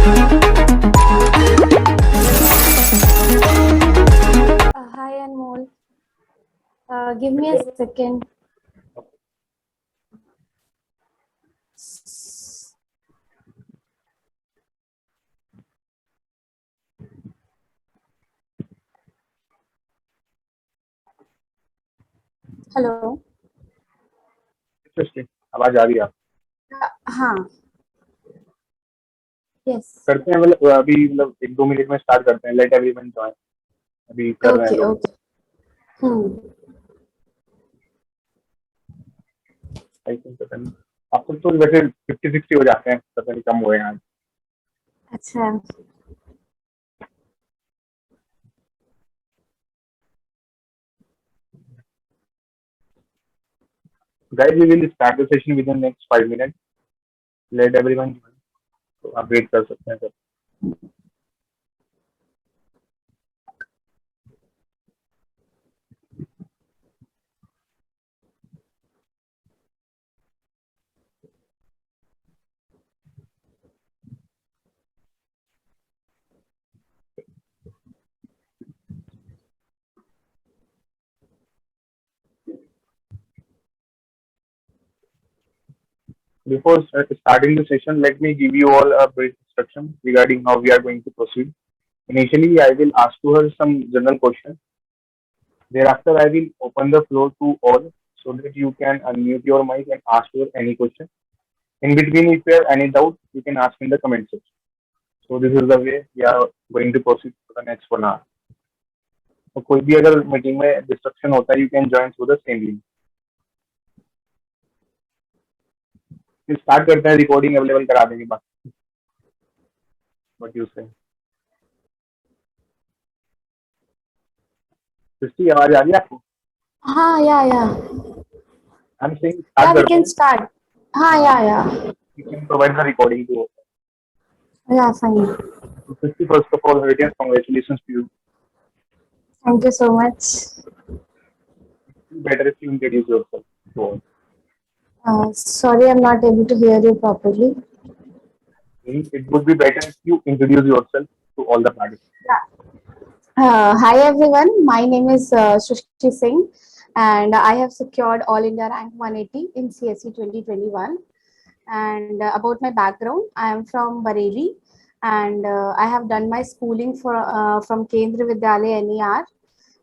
Hi Anmol. Give me a second. Hello. Interesting आवाज आ रही है आप हाँ. यस. करते हैं मतलब अभी मतलब 1-2 मिनट में स्टार्ट करते हैं लेट एवरीवन जॉइन अभी कर रहे हैं ओके लोग ओके. हम्म. आई थिंक पता नहीं आपको तो वैसे 50-60 हो जाते हैं पता नहीं कम हुए हैं आज अच्छा. Guys we will start the session within next 5 minute let everyone join तो आप वेट कर सकते हैं sir before starting the session let me give you all a brief instruction regarding how we are going to proceed initially I will ask to her some general questions thereafter I will open the floor to all so that you can unmute your mic and ask your any question in between if you have any doubt you can ask in the comment section. So this is the way we are going to proceed for the next 1 hour. तो कोई भी अगर meeting में destruction होता है you can join through the same link फिर start करते हैं रिकॉर्डिंग अवेलेबल करा देंगे बाकी व्हाट यू से सृष्टि आवाज आ रही है आपको हाँ. Yeah. I am saying yeah start we करते कैन हैं स्टार्ट. हाँ. Yeah. You can provide the recording to yeah fine. Srishti first of all heartiest congratulations to you thank you so much. Better if you introduce yourself to all Sorry, I'm not able to hear you properly. it would be better if you introduce yourself to all the participants. Hi everyone, my name is Srishti Singh and I have secured All India Rank 180 in CSE 2021. And about my background, I am from Bareilly and I have done my schooling from Kendra Vidyalaya NER.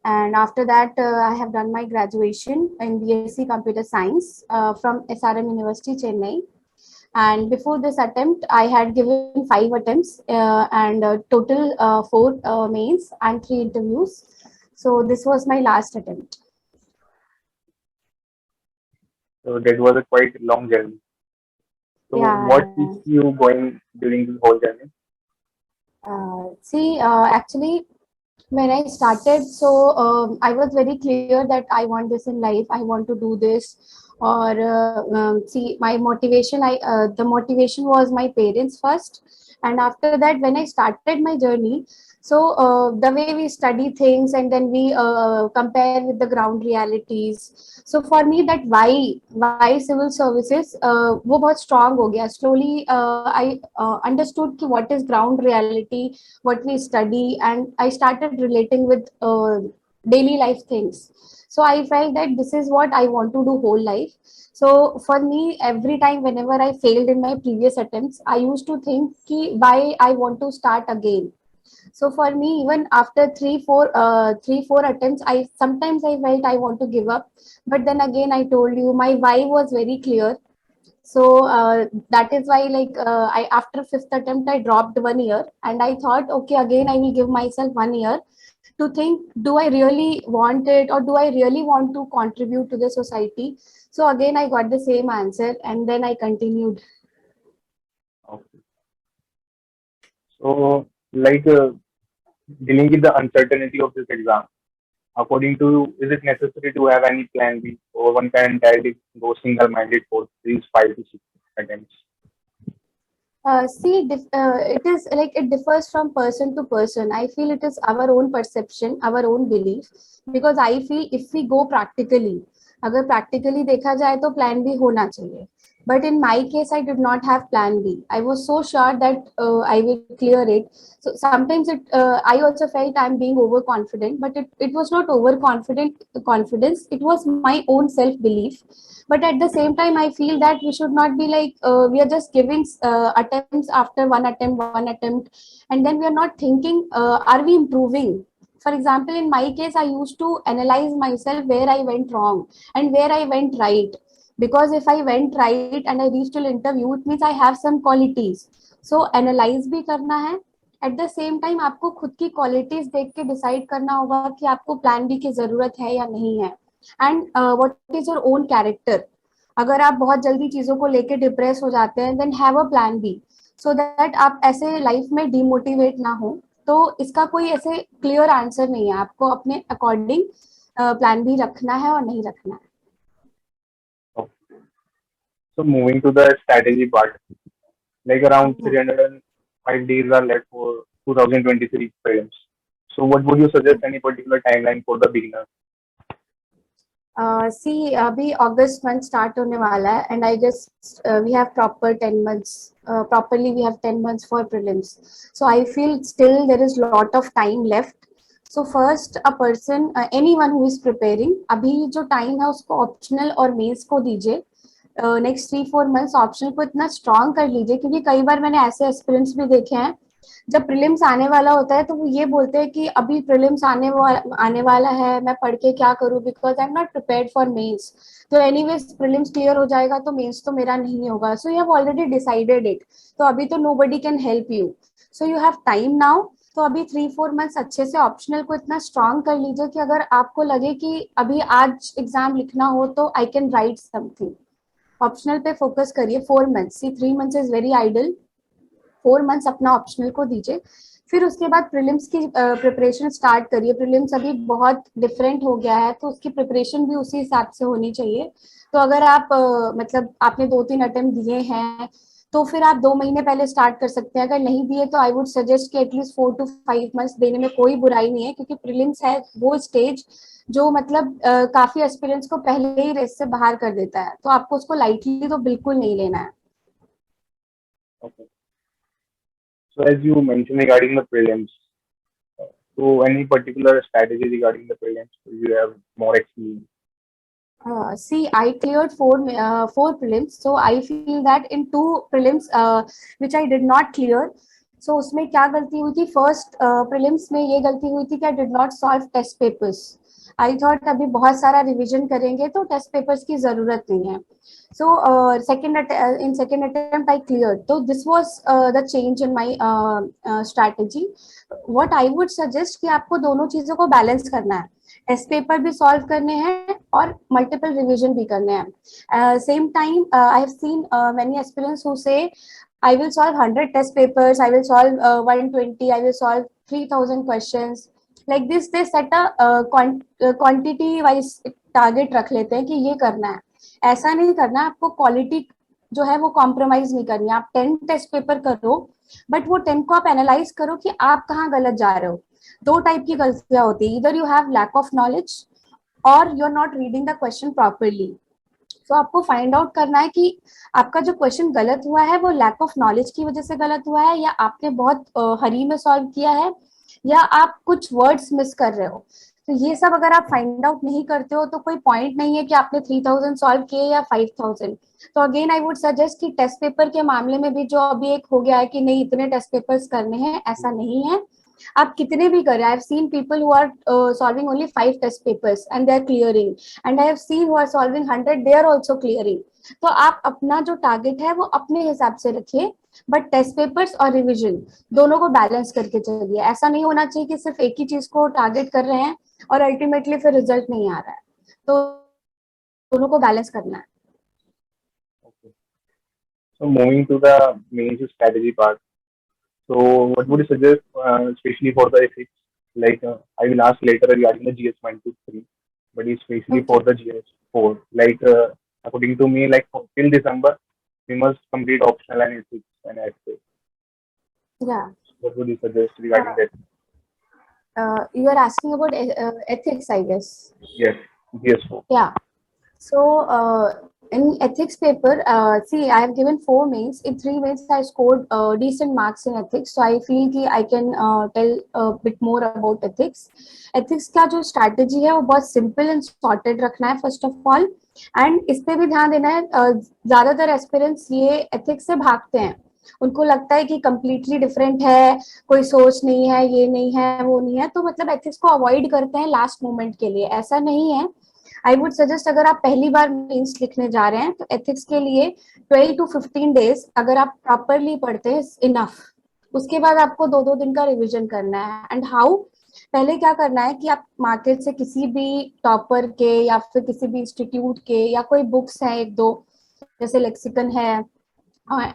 And after that, I have done my graduation in BSc Computer Science from SRM University, Chennai. And before this attempt, I had given 5 attempts and total 4 mains and 3 interviews. So this was my last attempt. So that was a quite long journey. So what keeps Yeah. you going during this whole journey? Actually, when I started, so I was very clear that I want this in life. I want to do this. Or my motivation. The motivation was my parents first, and after that, when I started my journey, so the way we study things and then we compare with the ground realities. So for me, that why civil services, वो बहुत strong हो गया. Slowly, I understood कि what is ground reality, what we study, and I started relating with daily life things. So I felt that this is what I want to do whole life. So for me, every time whenever I failed in my previous attempts, I used to think ki why I want to start again. So for me, even after 3 4 attempts, I sometimes I felt I want to give up, but then again I told you my why was very clear. So that is why, like, I after fifth attempt I dropped 1 year, and I thought, okay, again I will give myself 1 year to think, do I really want it, or do I really want to contribute to the society? So again I got the same answer, and then I continued. Okay. So like dealing with the uncertainty of this exam, according to you, is it necessary to have any plan B or one can entirely go single-minded for these 5 to 6 attempts? It is like it differs from person to person. I feel it is our own perception, our own belief, because I feel if we go practically, अगर practically देखा जाए तो plan B होना चाहिए. But in my case, I did not have plan B. I was so sure that I will clear it. So sometimes I also felt I'm being overconfident, but it was not overconfident confidence. It was my own self belief. But at the same time, I feel that we should not be like we are just giving attempts after one attempt, and then we are not thinking, are we improving? For example, in my case, I used to analyze myself where I went wrong and where I went right, because if I went right and I reached an interview, it means I have some qualities. So analyze भी करना है. Eight the same time आपको खुद की qualities देख के decide करना होगा कि आपको प्लान बी की जरूरत है या नहीं है. And what is your own character. अगर आप बहुत जल्दी चीजों को लेके डिप्रेस हो जाते हैं, then have a plan B, so that आप ऐसे लाइफ में डिमोटिवेट ना हो. तो इसका कोई ऐसे क्लियर आंसर नहीं है. आपको अपने अकॉर्डिंग प्लान बी रखना है और नहीं रखना है. So moving to the strategy part, like around Mhm. 305 days are left for 2023 prelims. So what would you suggest any particular timeline for the beginner? सी अभी अगस्त मंथ स्टार्ट होने वाला है, and I just we have proper 10 months. Properly we have 10 months for prelims, so I feel still there is lot of time left. So first a person, anyone who is preparing, अभी जो time है उसको optional और mains को दीजिए. Next 3-4 months optional को इतना strong कर लीजिए, क्योंकि कई बार मैंने ऐसे एक्सपीरियंस भी देखे हैं, जब प्रीलिम्स आने वाला होता है तो वो ये बोलते हैं कि अभी प्रीलिम्स आने वाला है, मैं पढ़ के क्या करूं, because I am not prepared for mains. तो एनीवेज प्रीलिम्स क्लियर हो जाएगा तो मेंस तो मेरा नहीं होगा. So you have already decided it, तो अभी तो nobody can help you. So you have time now. तो अभी 3-4 months अच्छे से ऑप्शनल को इतना स्ट्रॉन्ग कर लीजिए कि अगर आपको लगे कि अभी आज एग्जाम लिखना हो तो I can write something. Optional पे फोकस करिए. 4 months, see 3 months is very ideal. 4 months अपना ऑप्शनल को दीजिए. फिर उसके बाद प्रीलिम्स की प्रिपरेशन स्टार्ट करिए. प्रीलिम्स अभी बहुत डिफरेंट हो गया है, तो उसकी प्रिपरेशन भी उसी हिसाब से होनी चाहिए. तो अगर आप मतलब आपने 2-3 अटेम्प्ट दिए हैं, तो फिर आप 2 महीने पहले स्टार्ट कर सकते हैं. अगर नहीं दिए तो आई वुड सजेस्ट कि एटलीस्ट 4 to 5 months देने में कोई बुराई नहीं है, क्योंकि प्रीलिम्स है वो स्टेज जो मतलब काफी एस्पिरेंट्स को पहले ही रेस से बाहर कर देता है. तो आपको उसको लाइटली तो बिल्कुल नहीं लेना है. Okay. So as you mentioned regarding the prelims, so any particular strategy regarding the prelims? So you have more experience. See, I cleared four prelims, so I feel that in 2 prelims which I did not clear. So उसमें क्या गलती हुई थी? First prelims में ये गलती हुई थी कि I did not solve test papers. I thought अभी बहुत सारा रिवीजन करेंगे तो टेस्ट पेपर्स की जरूरत नहीं है. So in second attempt I cleared. So this was the change in my strategy. What I would suggest कि आपको दोनों चीजों को बैलेंस करना है. टेस्ट पेपर भी सॉल्व करने हैं और मल्टीपल रिवीजन भी करने हैं. Same time I have seen many aspirants who से I will solve 100 test papers, I will solve 120, I will solve 3000 questions. Like this, they set a quantity wise target रख लेते हैं कि ये करना है. ऐसा नहीं करना. आपको क्वालिटी जो है वो कॉम्प्रोमाइज नहीं करनी. आप 10 टेस्ट पेपर करो, बट वो 10 को आप एनालाइज करो कि आप कहाँ गलत जा रहे हो. 2 टाइप की गलतियां होती है. इधर you have lack of knowledge और you are not reading the question properly. तो आपको फाइंड आउट करना है कि आपका जो क्वेश्चन गलत हुआ है वो लैक ऑफ नॉलेज की वजह से गलत हुआ है, या आपने बहुत हरी में सॉल्व किया है, या आप कुछ वर्ड्स मिस कर रहे हो. तो ये सब अगर आप फाइंड आउट नहीं करते हो तो कोई पॉइंट नहीं है कि आपने 3000 सॉल्व किए या 5000. तो अगेन आई वुड सजेस्ट कि टेस्ट पेपर के मामले में भी जो अभी एक हो गया है कि नहीं इतने टेस्ट पेपर्स करने हैं, ऐसा नहीं है. आप कितने भी करें. I have seen people who are solving only 5 test papers and they are clearing, and I have seen who are solving 100, they are also clearing. तो आप अपना जो टारगेट है वो अपने हिसाब से रखिए, बट टेस्ट पेपर्स और रिवीजन दोनों को बैलेंस करके चलिए. ऐसा नहीं होना चाहिए कि सिर्फ एक ही चीज को टारगेट कर रहे हैं और अल्टीमेटली फिर रिजल्ट नहीं आ रहा है. तो दोनों को बैलेंस करना है. Okay. So moving to the main strategy part. So what would you suggest, especially for the ethics? Like I will ask later regarding the GS 1 to 3, but especially for Okay. the GS 4. Like according to me, like till December, we must complete optional and ethics and essay. Yeah. What would you suggest regarding that? You are asking about ethics, I guess. Yes, GS 4. Yeah. So, in ethics paper, see, I have given 4 mains. In 3 mains, I scored decent marks in ethics. So I feel कि I can tell a bit more about ethics. Ethics का जो strategy है वो बहुत simple and sorted रखना है first of all. And इस पे भी ध्यान देना है, ज्यादातर aspirants ये ethics से भागते हैं. उनको लगता है कि completely different है, कोई सोच नहीं है, ये नहीं है, वो नहीं है, तो मतलब ethics को avoid करते हैं last moment के लिए. ऐसा नहीं है. आई वुड सजेस्ट, अगर आप पहली बार मेंस लिखने जा रहे हैं तो एथिक्स के लिए 12 to 15 days अगर आप प्रॉपरली पढ़ते हैं इनफ. उसके बाद आपको 2-2 दिन का रिवीजन करना है. एंड हाउ, पहले क्या करना है कि आप मार्केट से किसी भी टॉपर के या फिर किसी भी इंस्टीट्यूट के या कोई बुक्स हैं एक दो, जैसे लेक्सिकन है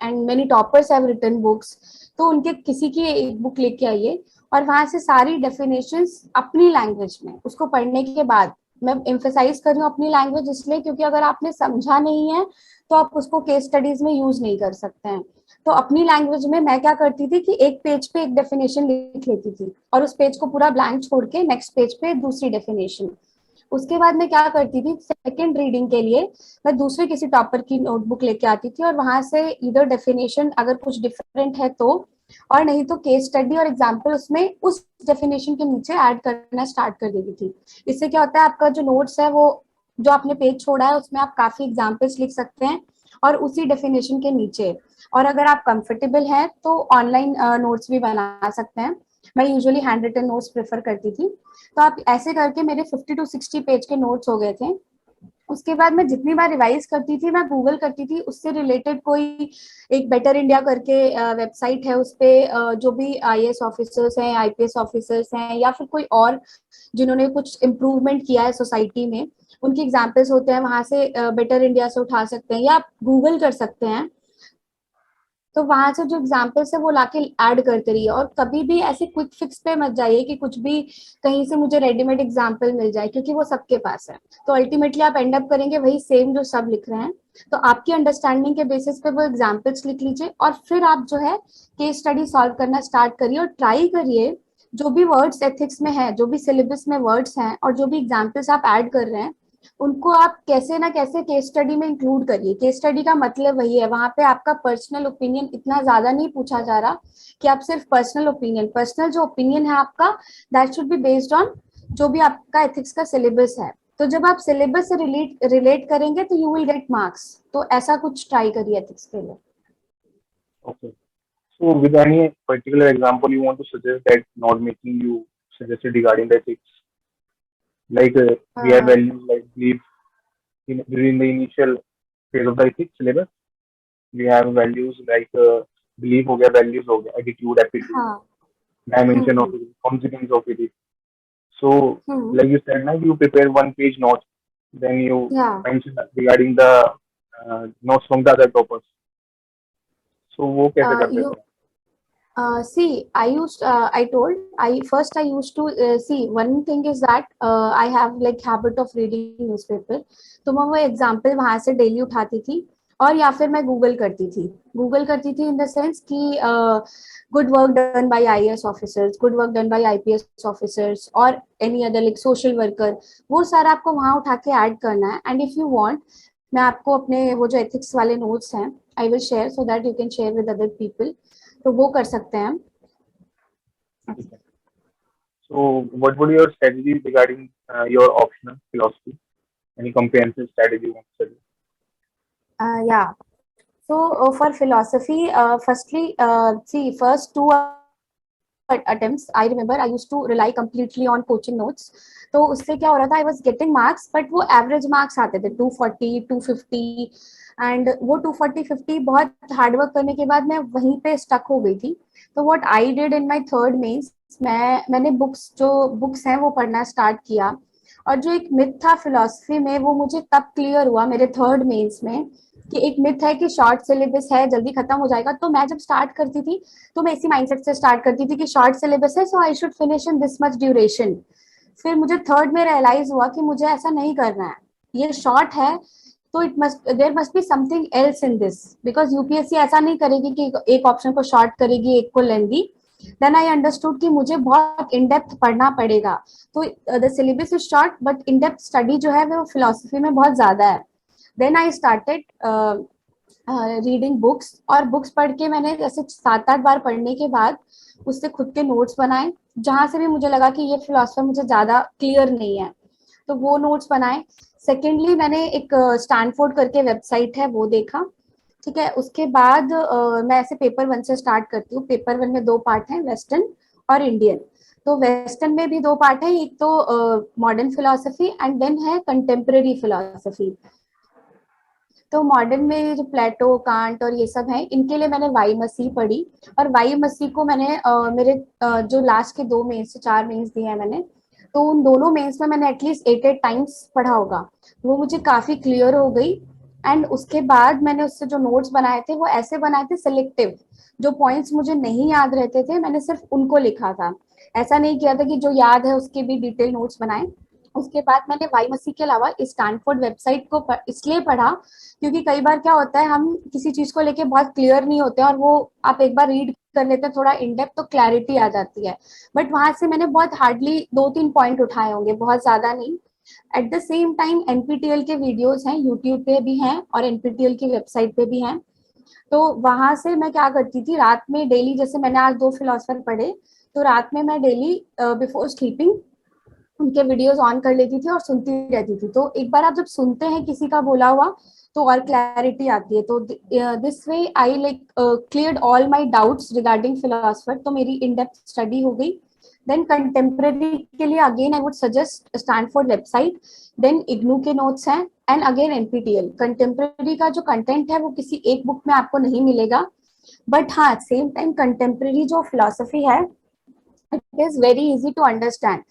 and many toppers have written books, तो उनके किसी की एक बुक लेके आइए और वहां से सारी डेफिनेशंस अपनी लैंग्वेज में उसको पढ़ने के बाद, मैं एम्फेसाइज कर रही हूँ अपनी लैंग्वेज इसलिए क्योंकि अगर आपने समझा नहीं है तो आप उसको केस स्टडीज में यूज नहीं कर सकते हैं. तो अपनी लैंग्वेज में मैं क्या करती थी कि एक पेज पे एक डेफिनेशन लिख लेती थी और उस पेज को पूरा ब्लैंक छोड़ के नेक्स्ट पेज पे दूसरी डेफिनेशन. उसके बाद मैं क्या करती थी, सेकंड रीडिंग के लिए मैं दूसरे किसी टॉपर की नोटबुक लेके आती थी और वहां से इधर डेफिनेशन अगर कुछ डिफरेंट है तो, और नहीं तो केस स्टडी और एग्जाम्पल उसमें उस डेफिनेशन के नीचे ऐड करना स्टार्ट कर देती थी. इससे क्या होता है, आपका जो नोट्स है वो जो आपने पेज छोड़ा है उसमें आप काफी एग्जाम्पल्स लिख सकते हैं और उसी डेफिनेशन के नीचे. और अगर आप कंफर्टेबल हैं तो ऑनलाइन नोट्स भी बना सकते हैं. मैं usually hand written notes prefer करती थी. तो आप ऐसे करके मेरे 50 to 60 पेज के नोट्स हो गए थे. उसके बाद मैं जितनी बार रिवाइज करती थी मैं गूगल करती थी उससे रिलेटेड कोई, एक बेटर इंडिया करके वेबसाइट है, उस पे जो भी आईएएस ऑफिसर्स हैं, आईपीएस ऑफिसर्स हैं या फिर कोई और जिन्होंने कुछ इम्प्रूवमेंट किया है सोसाइटी में, उनके एग्जाम्पल्स होते हैं, वहां से बेटर इंडिया से उठा सकते हैं या आप गूगल कर सकते हैं. तो वहां से जो एग्जाम्पल्स है वो लाके ऐड करते रहिए और कभी भी ऐसे क्विक फिक्स पे मत जाइए कि कुछ भी कहीं से मुझे रेडीमेड एग्जाम्पल मिल जाए, क्योंकि वो सबके पास है. तो अल्टीमेटली आप एंड अप करेंगे वही सेम जो सब लिख रहे हैं. तो आपकी अंडरस्टैंडिंग के बेसिस पे वो एग्जाम्पल्स लिख लीजिए और फिर आप जो है केस स्टडी सॉल्व करना स्टार्ट करिए और ट्राई करिए जो भी वर्ड्स एथिक्स में है, जो भी सिलेबस में वर्ड्स हैं और जो भी एग्जाम्पल्स आप ऐड कर रहे हैं उनको आप कैसे ना कैसे केस स्टडी में इंक्लूड करिए. केस स्टडी का मतलब वही है, वहां पे आपका पर्सनल ओपिनियन इतना ज्यादा नहीं पूछा जा रहा कि आप सिर्फ पर्सनल ओपिनियन, पर्सनल जो ओपिनियन है आपका that should be based on जो भी आपका एथिक्स का सिलेबस है. तो जब आप सिलेबस से रिलेट करेंगे तो यू विल गेट मार्क्स. तो ऐसा कुछ ट्राई करिए एथिक्स के लिए. Okay. So, with any particular example you want to suggest that not making you suggested regarding the ethics, like we have uh, values like belief during the initial phase of the ethics syllabus, we have values like belief हो गया, values हो गया, attitude, aptitude, हाँ. dimension of hmm. it, consequence of it. So, hmm. like you said, now you prepare one page note, then you या. mention regarding the notes from the other topics. So, वो कैसे करते you थे? See, I told, I used to see, one thing is that I have like habit of reading newspaper. तो मैं वो example वहां से डेली उठाती थी और या फिर मैं गूगल करती थी इन द सेंस कि good work done by IAS officers, good work done by IPS officers और any other like social worker, वो सारा आपको वहां उठा के ऐड करना है. एंड इफ यू वांट, मैं आपको अपने वो जो एथिक्स वाले नोट्स हैं आई will share so that you can share with other people. तो वो कर सकते हैं. So, what would your strategy regarding your optional philosophy? Any comprehensive strategy you want to suggest? Yeah. So for philosophy, firstly, see, first two attempts, I remember I used to rely completely on coaching notes. तो उससे क्या हो रहा था, I was getting marks but वो average marks आते थे 240 250. And वो 240 50 बहुत हार्डवर्क करने के बाद मैं वहीं पे स्टक हो गई थी. तो what I did in my third mains, मैंने बुक्स हैं वो पढ़ना स्टार्ट किया. और जो एक मिथ था फिलोसफी में वो मुझे तब क्लियर हुआ मेरे थर्ड मेंस में कि एक मिथ है कि शॉर्ट सिलेबस है जल्दी खत्म हो जाएगा. तो मैं जब स्टार्ट करती थी तो मैं इसी माइंडसेट से स्टार्ट करती थी कि शॉर्ट सिलेबस है so I should finish in this much duration. फिर मुझे थर्ड में रियलाइज हुआ कि मुझे ऐसा नहीं करना है, ये शॉर्ट है तो it must there must be something else in this, because UPSC ऐसा नहीं करेगी कि एक ऑप्शन को शॉर्ट करेगी एक को लेंदी. देन आई अंडरस्टूड कि मुझे बहुत इन डेप्थ पढ़ना पड़ेगा. तो the syllabus is short but in depth study जो है वो फिलोसफी में बहुत ज्यादा है. Then I started reading books, और बुक्स पढ़ के मैंने जैसे 7-8 बार पढ़ने के बाद उससे खुद के नोट्स बनाए, जहां से भी मुझे लगा कि ये फिलोसफर मुझे ज्यादा क्लियर नहीं है तो वो नोट्स बनाए. सेकेंडली मैंने एक स्टैनफोर्ड करके वेबसाइट है वो देखा. ठीक है, उसके बाद मैं ऐसे पेपर 1 से स्टार्ट करती हूँ. पेपर 1 में 2 पार्ट हैं, वेस्टर्न और इंडियन. तो वेस्टर्न में भी 2 पार्ट है, एक तो मॉडर्न फिलोसफी एंड देन है कंटेम्प्रेरी फिलोसफी. तो मॉडर्न में जो प्लेटो, कांट और ये सब है, इनके लिए मैंने वाई मसीह पढ़ी. और वाई मसीह को मैंने मेरे जो लास्ट के 2 मेंस से 4 मेंस दिए हैं मैंने, तो उन दोनों मेंस में मैंने एटलीस्ट 8 टाइम्स पढ़ा होगा. वो मुझे काफी क्लियर हो गई. एंड उसके बाद मैंने उससे जो नोट्स बनाए थे वो ऐसे बनाए थे सिलेक्टिव. जो पॉइंट्स मुझे नहीं याद रहते थे मैंने सिर्फ उनको लिखा था. ऐसा नहीं किया था कि जो याद है उसके भी डिटेल नोट्स बनाए. उसके बाद मैंने वाई मसीह के अलावा स्टैनफोर्ड वेबसाइट को इसलिए पढ़ा क्योंकि कई बार क्या होता है, हम किसी चीज को लेके बहुत क्लियर नहीं होते और वो आप एक बार रीड कर लेते हैं थोड़ा इन डेप्थ तो क्लैरिटी आ जाती है. बट वहां से मैंने बहुत हार्डली 2-3 पॉइंट उठाए होंगे, बहुत ज्यादा नहीं. At the same time NPTEL के वीडियोस हैं, यूट्यूब पे भी हैं और एनपीटीएल की वेबसाइट पे भी हैं. तो वहां से मैं क्या करती थी, रात में डेली, जैसे मैंने आज 2 फिलोसफर पढ़े, तो रात में मैं डेली बिफोर स्लीपिंग उनके वीडियोस ऑन कर लेती थी और सुनती रहती थी. तो एक बार आप जब सुनते हैं किसी का बोला हुआ तो और क्लैरिटी आती है. तो this way I like cleared all my doubts regarding philosopher. तो मेरी इन डेप्थ स्टडी हो गई. देन कंटेम्प्रेरी के लिए again I would suggest Stanford website. Then IGNOU के नोट्स हैं एंड अगेन एनपीटीएल. कंटेम्प्रेरी का जो कंटेंट है वो किसी एक बुक में आपको नहीं मिलेगा, बट हाँ सेम टाइम कंटेम्प्रेरी जो फिलोसफी है it is very easy to understand.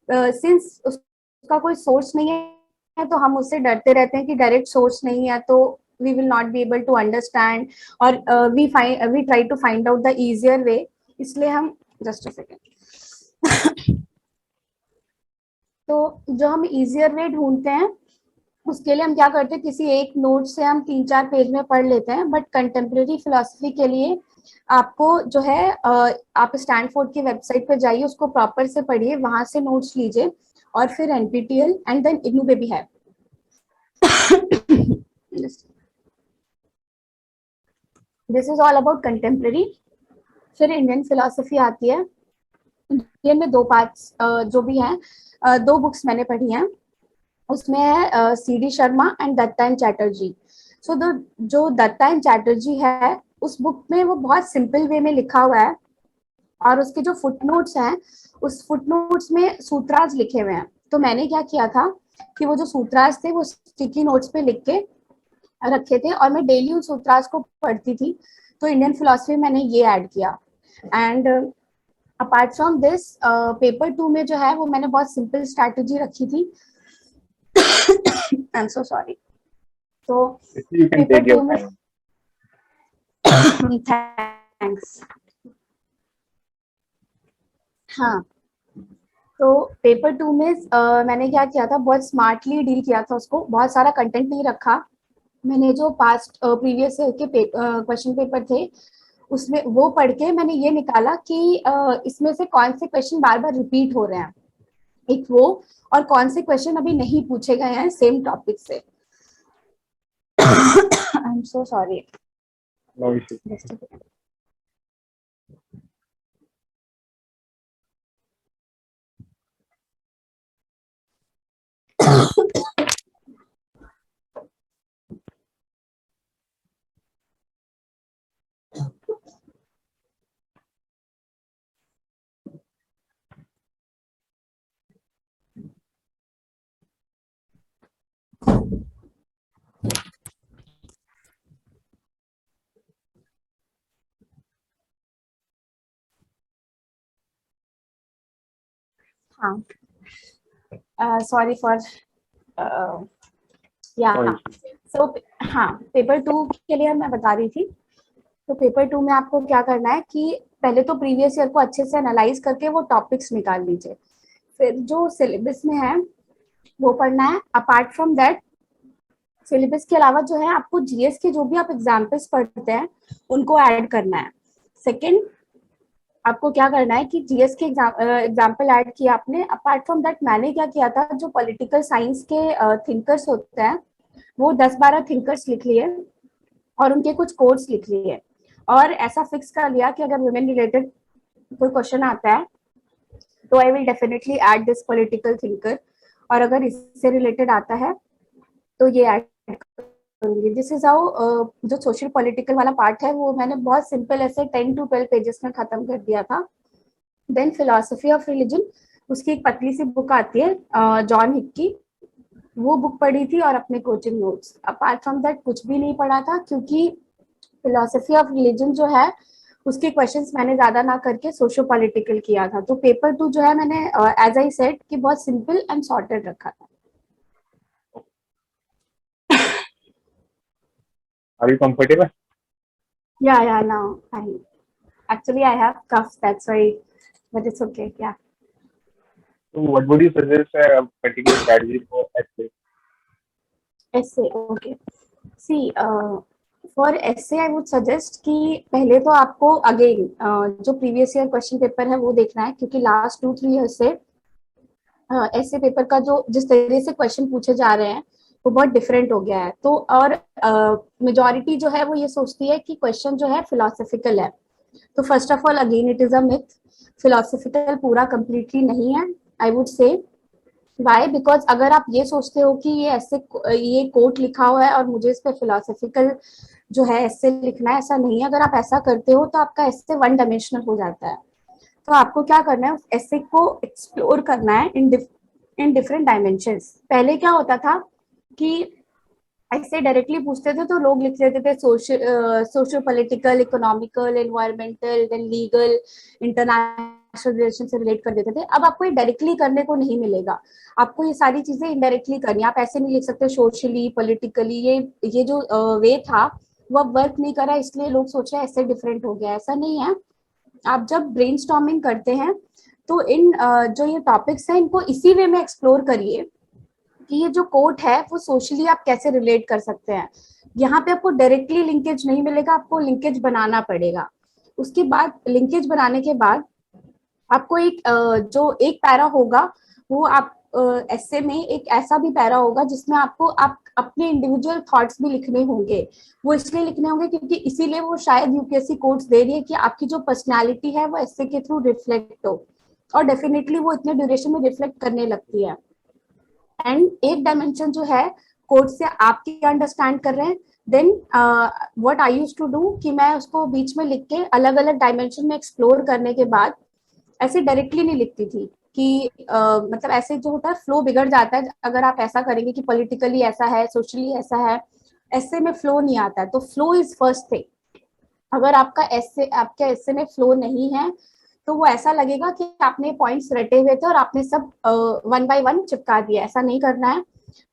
Since उसका कोई सोर्स नहीं है तो हम उससे डरते रहते हैं कि डायरेक्ट सोर्स नहीं है तो we will not be able to understand. और we try to find out the easier way. इसलिए हम जस्ट अ सेकेंड. तो जो हम इजियर वे ढूंढते हैं उसके लिए हम क्या करते हैं, किसी एक नोट से हम 3-4 पेज में पढ़ लेते हैं. बट कंटेम्प्रेरी फिलोसफी के लिए आपको जो है आप स्टैनफोर्ड की वेबसाइट पर जाइए, उसको प्रॉपर से पढ़िए, वहां से नोट्स लीजिए और फिर एनपीटीएल एंड देन इग्नू पे भी है. This is all about contemporary. फिर इंडियन फिलोसफी आती है. इंडियन में 2 पार्ट्स जो भी हैं, 2 बुक्स मैंने पढ़ी हैं. उसमें है C D Sharma and Datta and Chatterjee. So जो दत्ता एंड चैटर्जी है उस बुक में वो बहुत सिंपल वे में लिखा हुआ है और उसके जो फुटनोट्स हैं उस फुटनोट्स में सूत्रास लिखे हुए हैं. तो मैंने क्या किया था कि वो जो सूत्रास थे वो स्टिकी नोट्स पे लिख के रखे थे और मैं डेली उन सूत्रास को पढ़ती थी. तो इंडियन फिलोसफी मैंने ये ऐड किया. And apart from this paper 2 में जो है वो मैंने बहुत सिंपल स्ट्रैटेजी रखी थी. I am so sorry. तो You can paper take your 2 में time. थैंक्स. हाँ, तो पेपर 2 में मैंने क्या किया था, बहुत स्मार्टली डील किया था उसको. बहुत सारा कंटेंट नहीं रखा मैंने. जो पास्ट प्रीवियस के क्वेश्चन पेपर थे उसमें वो पढ़ के मैंने ये निकाला कि इसमें से कौन से क्वेश्चन बार बार रिपीट हो रहे हैं, एक वो, और कौन से क्वेश्चन अभी नहीं पूछे गए हैं सेम टॉपिक से. I am so sorry. No issue. हाँ, सॉरी फॉर या. No issue. सो हाँ, पेपर 2 के लिए मैं बता रही थी. तो पेपर 2 में आपको क्या करना है कि पहले तो प्रीवियस ईयर को अच्छे से एनालाइज करके वो टॉपिक्स निकाल लीजिए. फिर जो सिलेबस में है वो पढ़ना है. अपार्ट फ्रॉम दैट सिलेबस के अलावा जो है आपको जीएस के जो भी आप एग्जाम्पल्स पढ़ते हैं उनको ऐड करना है. सेकेंड, आपको क्या करना है कि जीएस के एग्जाम्पल ऐड किया आपने, अपार्ट फ्रॉम दैट मैंने क्या किया था, जो पॉलिटिकल साइंस के थिंकर्स होते हैं वो 10-12 थिंकर्स लिख लिए और उनके कुछ कोट्स लिख लिए, और ऐसा फिक्स कर लिया कि अगर वुमेन रिलेटेड कोई क्वेश्चन आता है तो I will definitely add this political thinker, और अगर इससे रिलेटेड आता है तो ये ऐड करूंगी। दिस इज हाउ जो सोशल पॉलिटिकल वाला पार्ट है वो मैंने बहुत सिंपल ऐसे 10 to 12 पेजेस में खत्म कर दिया था। देन फिलोसफी ऑफ रिलीजन, उसकी एक पतली सी बुक आती है जॉन हिक की, वो बुक पढ़ी थी और अपने coaching notes. Apart from that कुछ भी नहीं पढ़ा था, क्योंकि फिलोसफी ऑफ रिलीजन जो है उसके क्वेश्चंस मैंने ज्यादा ना करके सोशो पॉलिटिकल किया था, तो पेपर 2 जो है मैंने एज आई सेड कि बहुत सिंपल एंड सॉर्टेड रखा था। Are you comfortable? Yeah, now I have cuffs, that's why, but it's okay. Yeah. So what would you suggest a particular strategy for essay? Essay, okay. See, for essay I would suggest कि पहले तो आपको again जो previous year question paper है वो देखना है, क्योंकि लास्ट 2-3 ईयर से ऐसे पेपर का जो जिस तरह से क्वेश्चन पूछे जा रहे हैं वो बहुत डिफरेंट हो गया है। तो और मेजॉरिटी जो है वो ये सोचती है कि क्वेश्चन जो है फिलोसफिकल है। तो first of all again it is a myth, philosophical पूरा कंप्लीटली नहीं है, I would say. Why? Because अगर आप ये सोचते हो कि ये ऐसे ये कोट लिखा हुआ है और मुझे इस पे फिलोसफिकल जो है ऐसे लिखना है, ऐसा नहीं है। अगर आप ऐसा करते हो तो आपका ऐसे वन डायमेंशनल हो जाता है। तो आपको क्या करना है, उस ऐसे को एक्सप्लोर करना है इन डिफरेंट डायमेंशंस। पहले क्या होता था कि ऐसे डायरेक्टली पूछते थे तो लोग लिख लेते थे social political, economical, environmental, then legal, international relation से रिलेट कर देते थे। अब आपको ये डायरेक्टली करने को नहीं मिलेगा, आपको ये सारी चीजें इनडायरेक्टली करनी। आप ऐसे नहीं लिख सकते सोशली पॉलिटिकली, ये जो वे था वो अब वर्क नहीं करा, इसलिए लोग सोच रहे हैं ऐसे डिफरेंट हो गया। ऐसा नहीं है। आप जब ब्रेनस्टॉर्मिंग करते हैं तो इन जो ये टॉपिक्स हैं इनको इसी वे में एक्सप्लोर करिए कि ये जो कोट है वो सोशली आप कैसे रिलेट कर सकते हैं। यहाँ पे आपको डायरेक्टली लिंकेज नहीं मिलेगा, आपको लिंकेज बनाना पड़ेगा। उसके बाद लिंकेज बनाने के बाद आपको एक जो एक पैरा होगा वो आप ऐसे में एक ऐसा भी पैरा होगा जिसमें आपको आप अपने इंडिविजुअल थॉट्स भी लिखने होंगे। वो इसलिए लिखने होंगे क्योंकि इसीलिए वो शायद यूपीएससी कोड्स दे रही है कि आपकी जो पर्सनैलिटी है वो ऐसे के थ्रू रिफ्लेक्ट हो, और डेफिनेटली वो इतने ड्यूरेशन में रिफ्लेक्ट करने लगती है। एंड एक डायमेंशन जो है कोड से आप क्या अंडरस्टैंड कर रहे हैं, then what I used to do कि मैं उसको बीच में लिख के अलग अलग डायमेंशन में एक्सप्लोर करने के बाद ऐसे डायरेक्टली नहीं लिखती थी कि मतलब ऐसे जो होता है फ्लो बिगड़ जाता है अगर आप ऐसा करेंगे कि पॉलिटिकली ऐसा है, सोशली ऐसा है, ऐसे में फ्लो नहीं आता है। तो फ्लो इज फर्स्ट थिंग। अगर आपके ऐसे में फ्लो नहीं है तो वो ऐसा लगेगा कि आपने पॉइंट्स रटे हुए थे और आपने सब वन बाय वन चिपका दिया। ऐसा नहीं करना है।